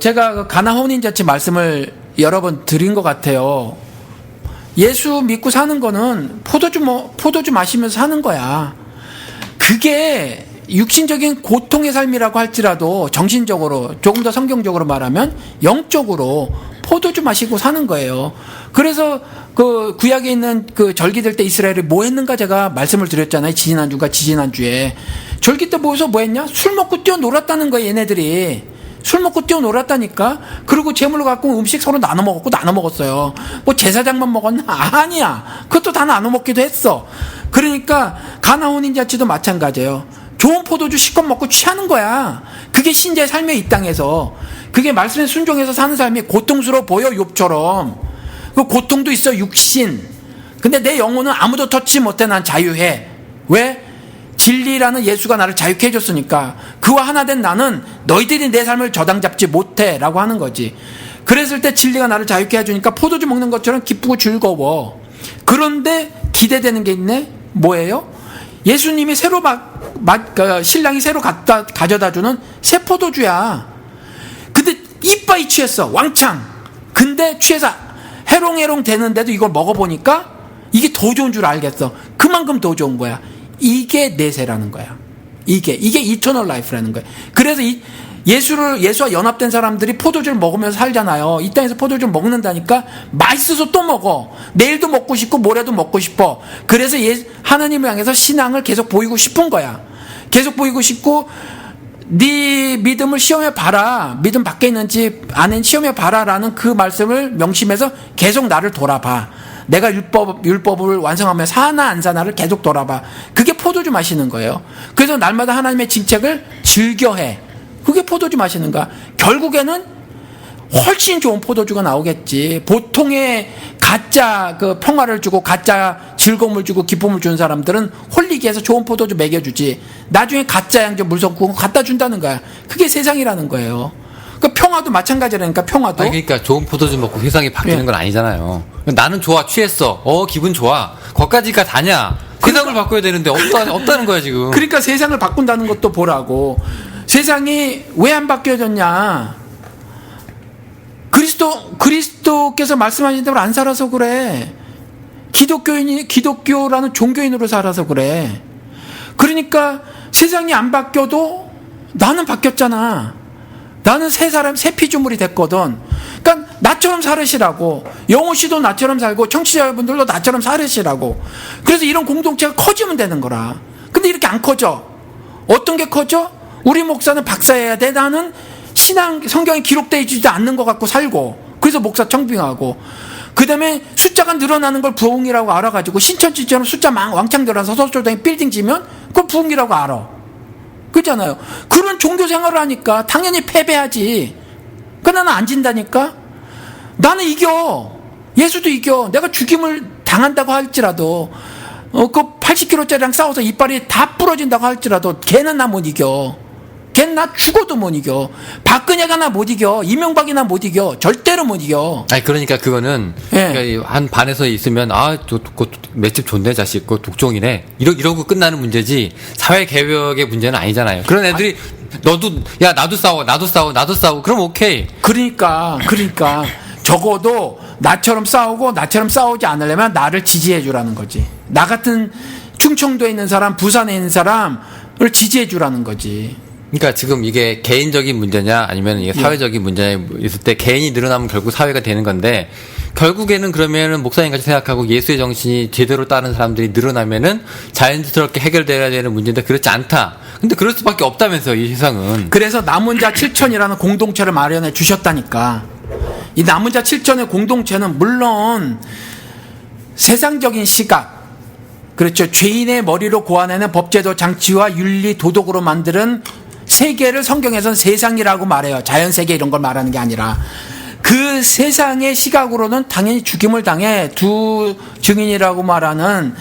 제가 가나 혼인잔치 말씀을 여러 번 드린 것 같아요. 예수 믿고 사는 거는 포도주 마시면서 사는 거야. 그게 육신적인 고통의 삶이라고 할지라도 정신적으로, 조금 더 성경적으로 말하면 영적으로 포도주 마시고 사는 거예요. 그래서 구약에 있는 절기들 때 이스라엘이 뭐 했는가 제가 말씀을 드렸잖아요. 지지난주에. 절기 때 모여서 뭐 했냐? 술 먹고 뛰어놀았다는 거예요, 얘네들이. 술 먹고 뛰어놀았다니까. 그리고 재물로 갖고 음식 서로 나눠 먹었어요. 뭐 제사장만 먹었나? 아니야. 그것도 다 나눠 먹기도 했어. 그러니까 가나 혼인잔치도 마찬가지예요. 좋은 포도주 실컷 먹고 취하는 거야. 그게 신자의 삶의 이 땅에서. 그게 말씀에 순종해서 사는 삶이 고통스러워 보여, 욥처럼. 그 고통도 있어, 육신. 근데 내 영혼은 아무도 터치 못해. 난 자유해. 왜? 진리라는 예수가 나를 자유케 해줬으니까. 그와 하나 된 나는 너희들이 내 삶을 저당 잡지 못해 라고 하는 거지. 그랬을 때 진리가 나를 자유케 해주니까 포도주 먹는 것처럼 기쁘고 즐거워. 그런데 기대되는 게 있네. 뭐예요? 예수님이 신랑이 새로 가져다 주는 새 포도주야. 근데 이빠이 취했어, 왕창. 근데 취해서 해롱해롱 되는데도 이걸 먹어보니까 이게 더 좋은 줄 알겠어. 그만큼 더 좋은 거야. 이게 내세라는 거야. 이게 이터널 라이프라는 거야. 그래서 예수와 연합된 사람들이 포도주를 먹으면서 살잖아요. 이 땅에서 포도주를 먹는다니까 맛있어서 또 먹어. 내일도 먹고 싶고 모레도 먹고 싶어. 그래서 하나님을 향해서 신앙을 계속 보이고 싶은 거야. 계속 보이고 싶고, 네 믿음을 시험해 봐라. 믿음 밖에 있는지 안에 시험해 봐라라는 그 말씀을 명심해서 계속 나를 돌아봐. 내가 율법을 완성하며 사나 안 사나를 계속 돌아봐. 그게 포도주 마시는 거예요. 그래서 날마다 하나님의 징책을 즐겨해. 그게 포도주 마시는 거야. 결국에는 훨씬 좋은 포도주가 나오겠지. 보통의 가짜 그 평화를 주고 가짜 즐거움을 주고 기쁨을 주는 사람들은 홀리기 위해서 좋은 포도주 먹여주지. 나중에 가짜 양주 물성 구운 거 갖다 준다는 거야. 그게 세상이라는 거예요. 그 평화도 마찬가지라니까. 평화도.
아니, 그러니까 좋은 포도주 먹고 세상이 바뀌는
예.
건 아니잖아요. 나는 좋아, 취했어. 기분 좋아. 거기까지가 다냐? 세상을 바꿔야 되는데 없다는 거야 지금.
그러니까 세상을 바꾼다는 것도 보라고. 세상이 왜 안 바뀌어졌냐? 그리스도께서 말씀하신 대로 안 살아서 그래. 기독교라는 종교인으로 살아서 그래. 그러니까 세상이 안 바뀌어도 나는 바뀌었잖아. 나는 새 피조물이 됐거든. 그러니까 나처럼 살으시라고. 영호 씨도 나처럼 살고 청취자 여러분들도 나처럼 살으시라고. 그래서 이런 공동체가 커지면 되는 거라. 근데 이렇게 안 커져. 어떤 게 커져? 우리 목사는 박사해야 돼. 나는 성경에 기록되어 있지도 않는 것 같고 살고. 그래서 목사 청빙하고. 그 다음에 숫자가 늘어나는 걸 부흥이라고 알아가지고 신천지처럼 숫자 왕창 늘어나서 서초동에 빌딩 지면 그걸 부흥이라고 알아. 그렇잖아요. 그런 종교 생활을 하니까 당연히 패배하지. 그러나 나는 안 진다니까. 나는 이겨. 예수도 이겨. 내가 죽임을 당한다고 할지라도 그 80kg짜리랑 싸워서 이빨이 다 부러진다고 할지라도 걔는 나 못 이겨. 걔는 나 죽어도 못 이겨. 박근혜가 나 못 이겨. 이명박이 나 못 이겨. 절대로 못 이겨.
아니 그러니까 그거는
예.
그러니까 한 반에서 있으면 맷집 좋네 자식, 그 독종이네 이러고 끝나는 문제지 사회 개혁의 문제는 아니잖아요. 그런 애들이 너도 야 나도 싸워 그럼 오케이.
그러니까 적어도 나처럼 싸우지 않으려면 나를 지지해 주라는 거지. 나 같은 충청도에 있는 사람, 부산에 있는 사람을 지지해 주라는 거지.
그러니까 지금 이게 개인적인 문제냐 아니면 이게 사회적인 문제냐 있을 때 개인이 늘어나면 결국 사회가 되는 건데 결국에는 그러면은 목사님 같이 생각하고 예수의 정신이 제대로 따르는 사람들이 늘어나면은 자연스럽게 해결돼야 되는 문제인데 그렇지 않다. 근데 그럴 수밖에 없다면서 이 세상은.
그래서 남은 자 7천이라는 공동체를 마련해 주셨다니까. 이 남은 자 7천의 공동체는 물론 세상적인 시각, 그렇죠. 죄인의 머리로 고안해낸 법제도 장치와 윤리 도덕으로 만드는 세계를 성경에서는 세상이라고 말해요. 자연세계 이런 걸 말하는 게 아니라. 그 세상의 시각으로는 당연히 죽임을 당해. 두 증인이라고 말하는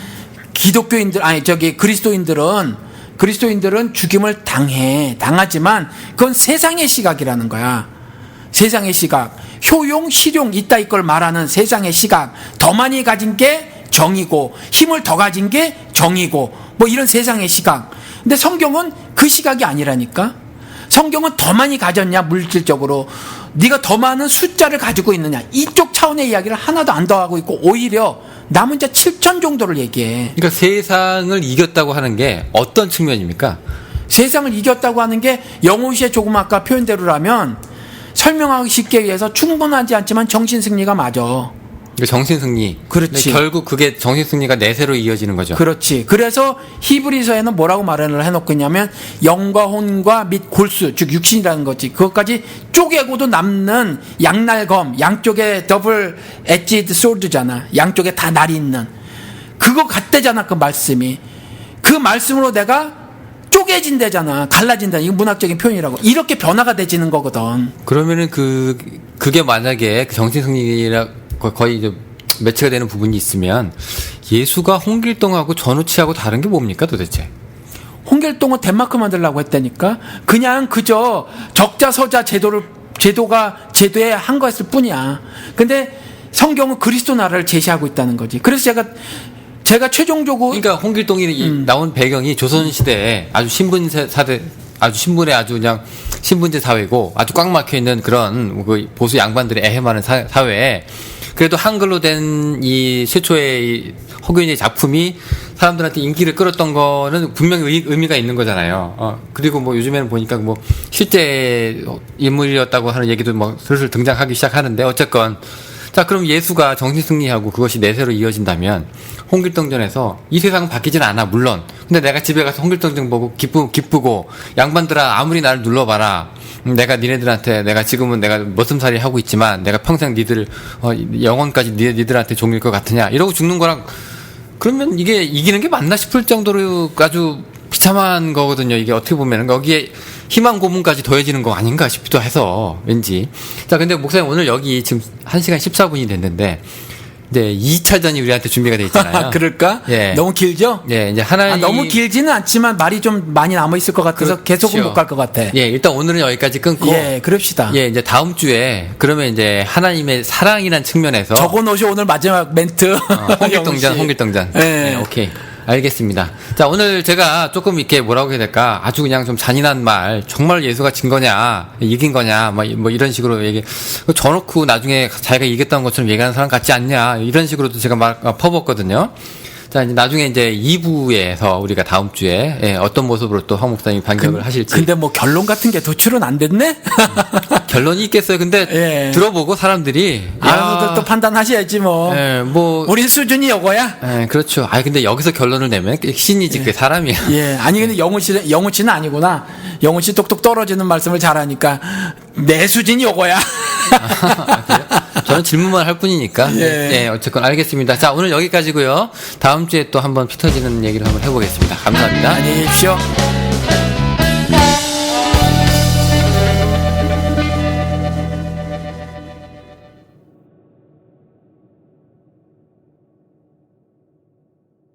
그리스도인들은 죽임을 당하지만 그건 세상의 시각이라는 거야. 세상의 시각. 효용, 실용, 이따 이걸 말하는 세상의 시각. 더 많이 가진 게 정이고 힘을 더 가진 게 정이고 뭐 이런 세상의 시각. 근데 성경은 그 시각이 아니라니까. 성경은 더 많이 가졌냐 물질적으로 네가 더 많은 숫자를 가지고 있느냐 이쪽 차원의 이야기를 하나도 안 더하고 있고 오히려 남은 자 7천 정도를 얘기해.
그러니까 세상을 이겼다고 하는 게 어떤 측면입니까?
세상을 이겼다고 하는 게 영호 씨의 조금 아까 표현대로라면 설명하기 쉽게 위해서 충분하지 않지만 정신승리가 맞아.
정신승리.
그렇지.
결국 그게 정신승리가 내세로 이어지는 거죠.
그렇지. 그래서 히브리서에는 뭐라고 말을 해놓고 있냐면 영과 혼과 및 골수, 즉 육신이라는 거지. 그것까지 쪼개고도 남는 양날검, 양쪽에 더블 엣지드 소드잖아. 양쪽에 다 날이 있는. 그거 같대잖아, 그 말씀이. 그 말씀으로 내가 쪼개진대잖아. 갈라진다. 이거 문학적인 표현이라고. 이렇게 변화가 되지는 거거든.
그러면은 그게 만약에 그 정신승리라 거의 이제 매치가 되는 부분이 있으면 예수가 홍길동하고 전우치하고 다른 게 뭡니까 도대체?
홍길동은 덴마크 만들려고 했다니까. 그냥 그저 적자서자 제도에 한 거였을 뿐이야. 근데 성경은 그리스도 나라를 제시하고 있다는 거지. 그래서 제가 최종적으로
그러니까 홍길동이 나온 배경이 조선 시대에 아주 신분제 그냥 신분제 사회고 아주 꽉 막혀 있는 그런 그 보수 양반들의 애해많은 사회에 그래도 한글로 된 이 최초의 허균의 작품이 사람들한테 인기를 끌었던 거는 분명히 의미가 있는 거잖아요. 그리고 뭐 요즘에는 보니까 뭐 실제 인물이었다고 하는 얘기도 뭐 슬슬 등장하기 시작하는데 어쨌건 자 그럼 예수가 정신승리하고 그것이 내세로 이어진다면 홍길동전에서 이 세상은 바뀌진 않아 물론 근데 내가 집에 가서 홍길동전 보고 기쁘고 양반들아 아무리 나를 눌러봐라. 내가 니네들한테 내가 지금은 내가 머슴살이 하고 있지만 내가 평생 니들 영원까지 니들한테 종일 것 같으냐 이러고 죽는 거랑 그러면 이게 이기는 게 맞나 싶을 정도로 아주 비참한 거거든요. 이게 어떻게 보면은 거기에 희망 고문까지 더해지는 거 아닌가 싶기도 해서 왠지. 자, 근데 목사님 오늘 여기 지금 1시간 14분이 됐는데 이제 2차전이 우리한테 준비가 돼 있잖아요.
그럴까?
예.
너무 길죠?
예, 이제 하나님
너무 길지는 않지만 말이 좀 많이 남아 있을 것 같아서
그렇죠.
계속은 못 갈 것 같아.
예, 일단 오늘은 여기까지 끊고
예, 그럽시다.
예, 이제 다음 주에 그러면 이제 하나님의 사랑이란 측면에서
적어놓으시 오늘 마지막 멘트.
홍길동전.
예.
네, 오케이. 알겠습니다. 자, 오늘 제가 조금 이렇게 뭐라고 해야 될까? 아주 그냥 좀 잔인한 말, 정말 예수가 진 거냐, 이긴 거냐, 뭐 이런 식으로 얘기, 저놓고 나중에 자기가 이겼다는 것처럼 얘기하는 사람 같지 않냐, 이런 식으로도 제가 퍼붓거든요. 자, 이제 나중에 이제 2부에서 우리가 다음 주에 어떤 모습으로 또 황 목사님이 반격을 하실지.
근데 뭐 결론 같은 게 도출은 안 됐네?
결론이 있겠어요. 근데
예.
들어보고 사람들이
알아서들 또 판단하셔야지 뭐.
예, 뭐
우리 수준이 요거야?
예, 그렇죠. 아, 근데 여기서 결론을 내면 신이지 그 사람이야.
예. 아니 근데 영훈 씨는 아니구나. 영훈 씨 똑똑 떨어지는 말씀을 잘하니까 내 수준이 요거야.
아, 그래요? 저는 질문만 할 뿐이니까.
예.
예, 어쨌건 알겠습니다. 자, 오늘 여기까지고요. 다음 주에 또 한번 피 터지는 얘기를 한번 해보겠습니다. 감사합니다.
안녕히 계십시오.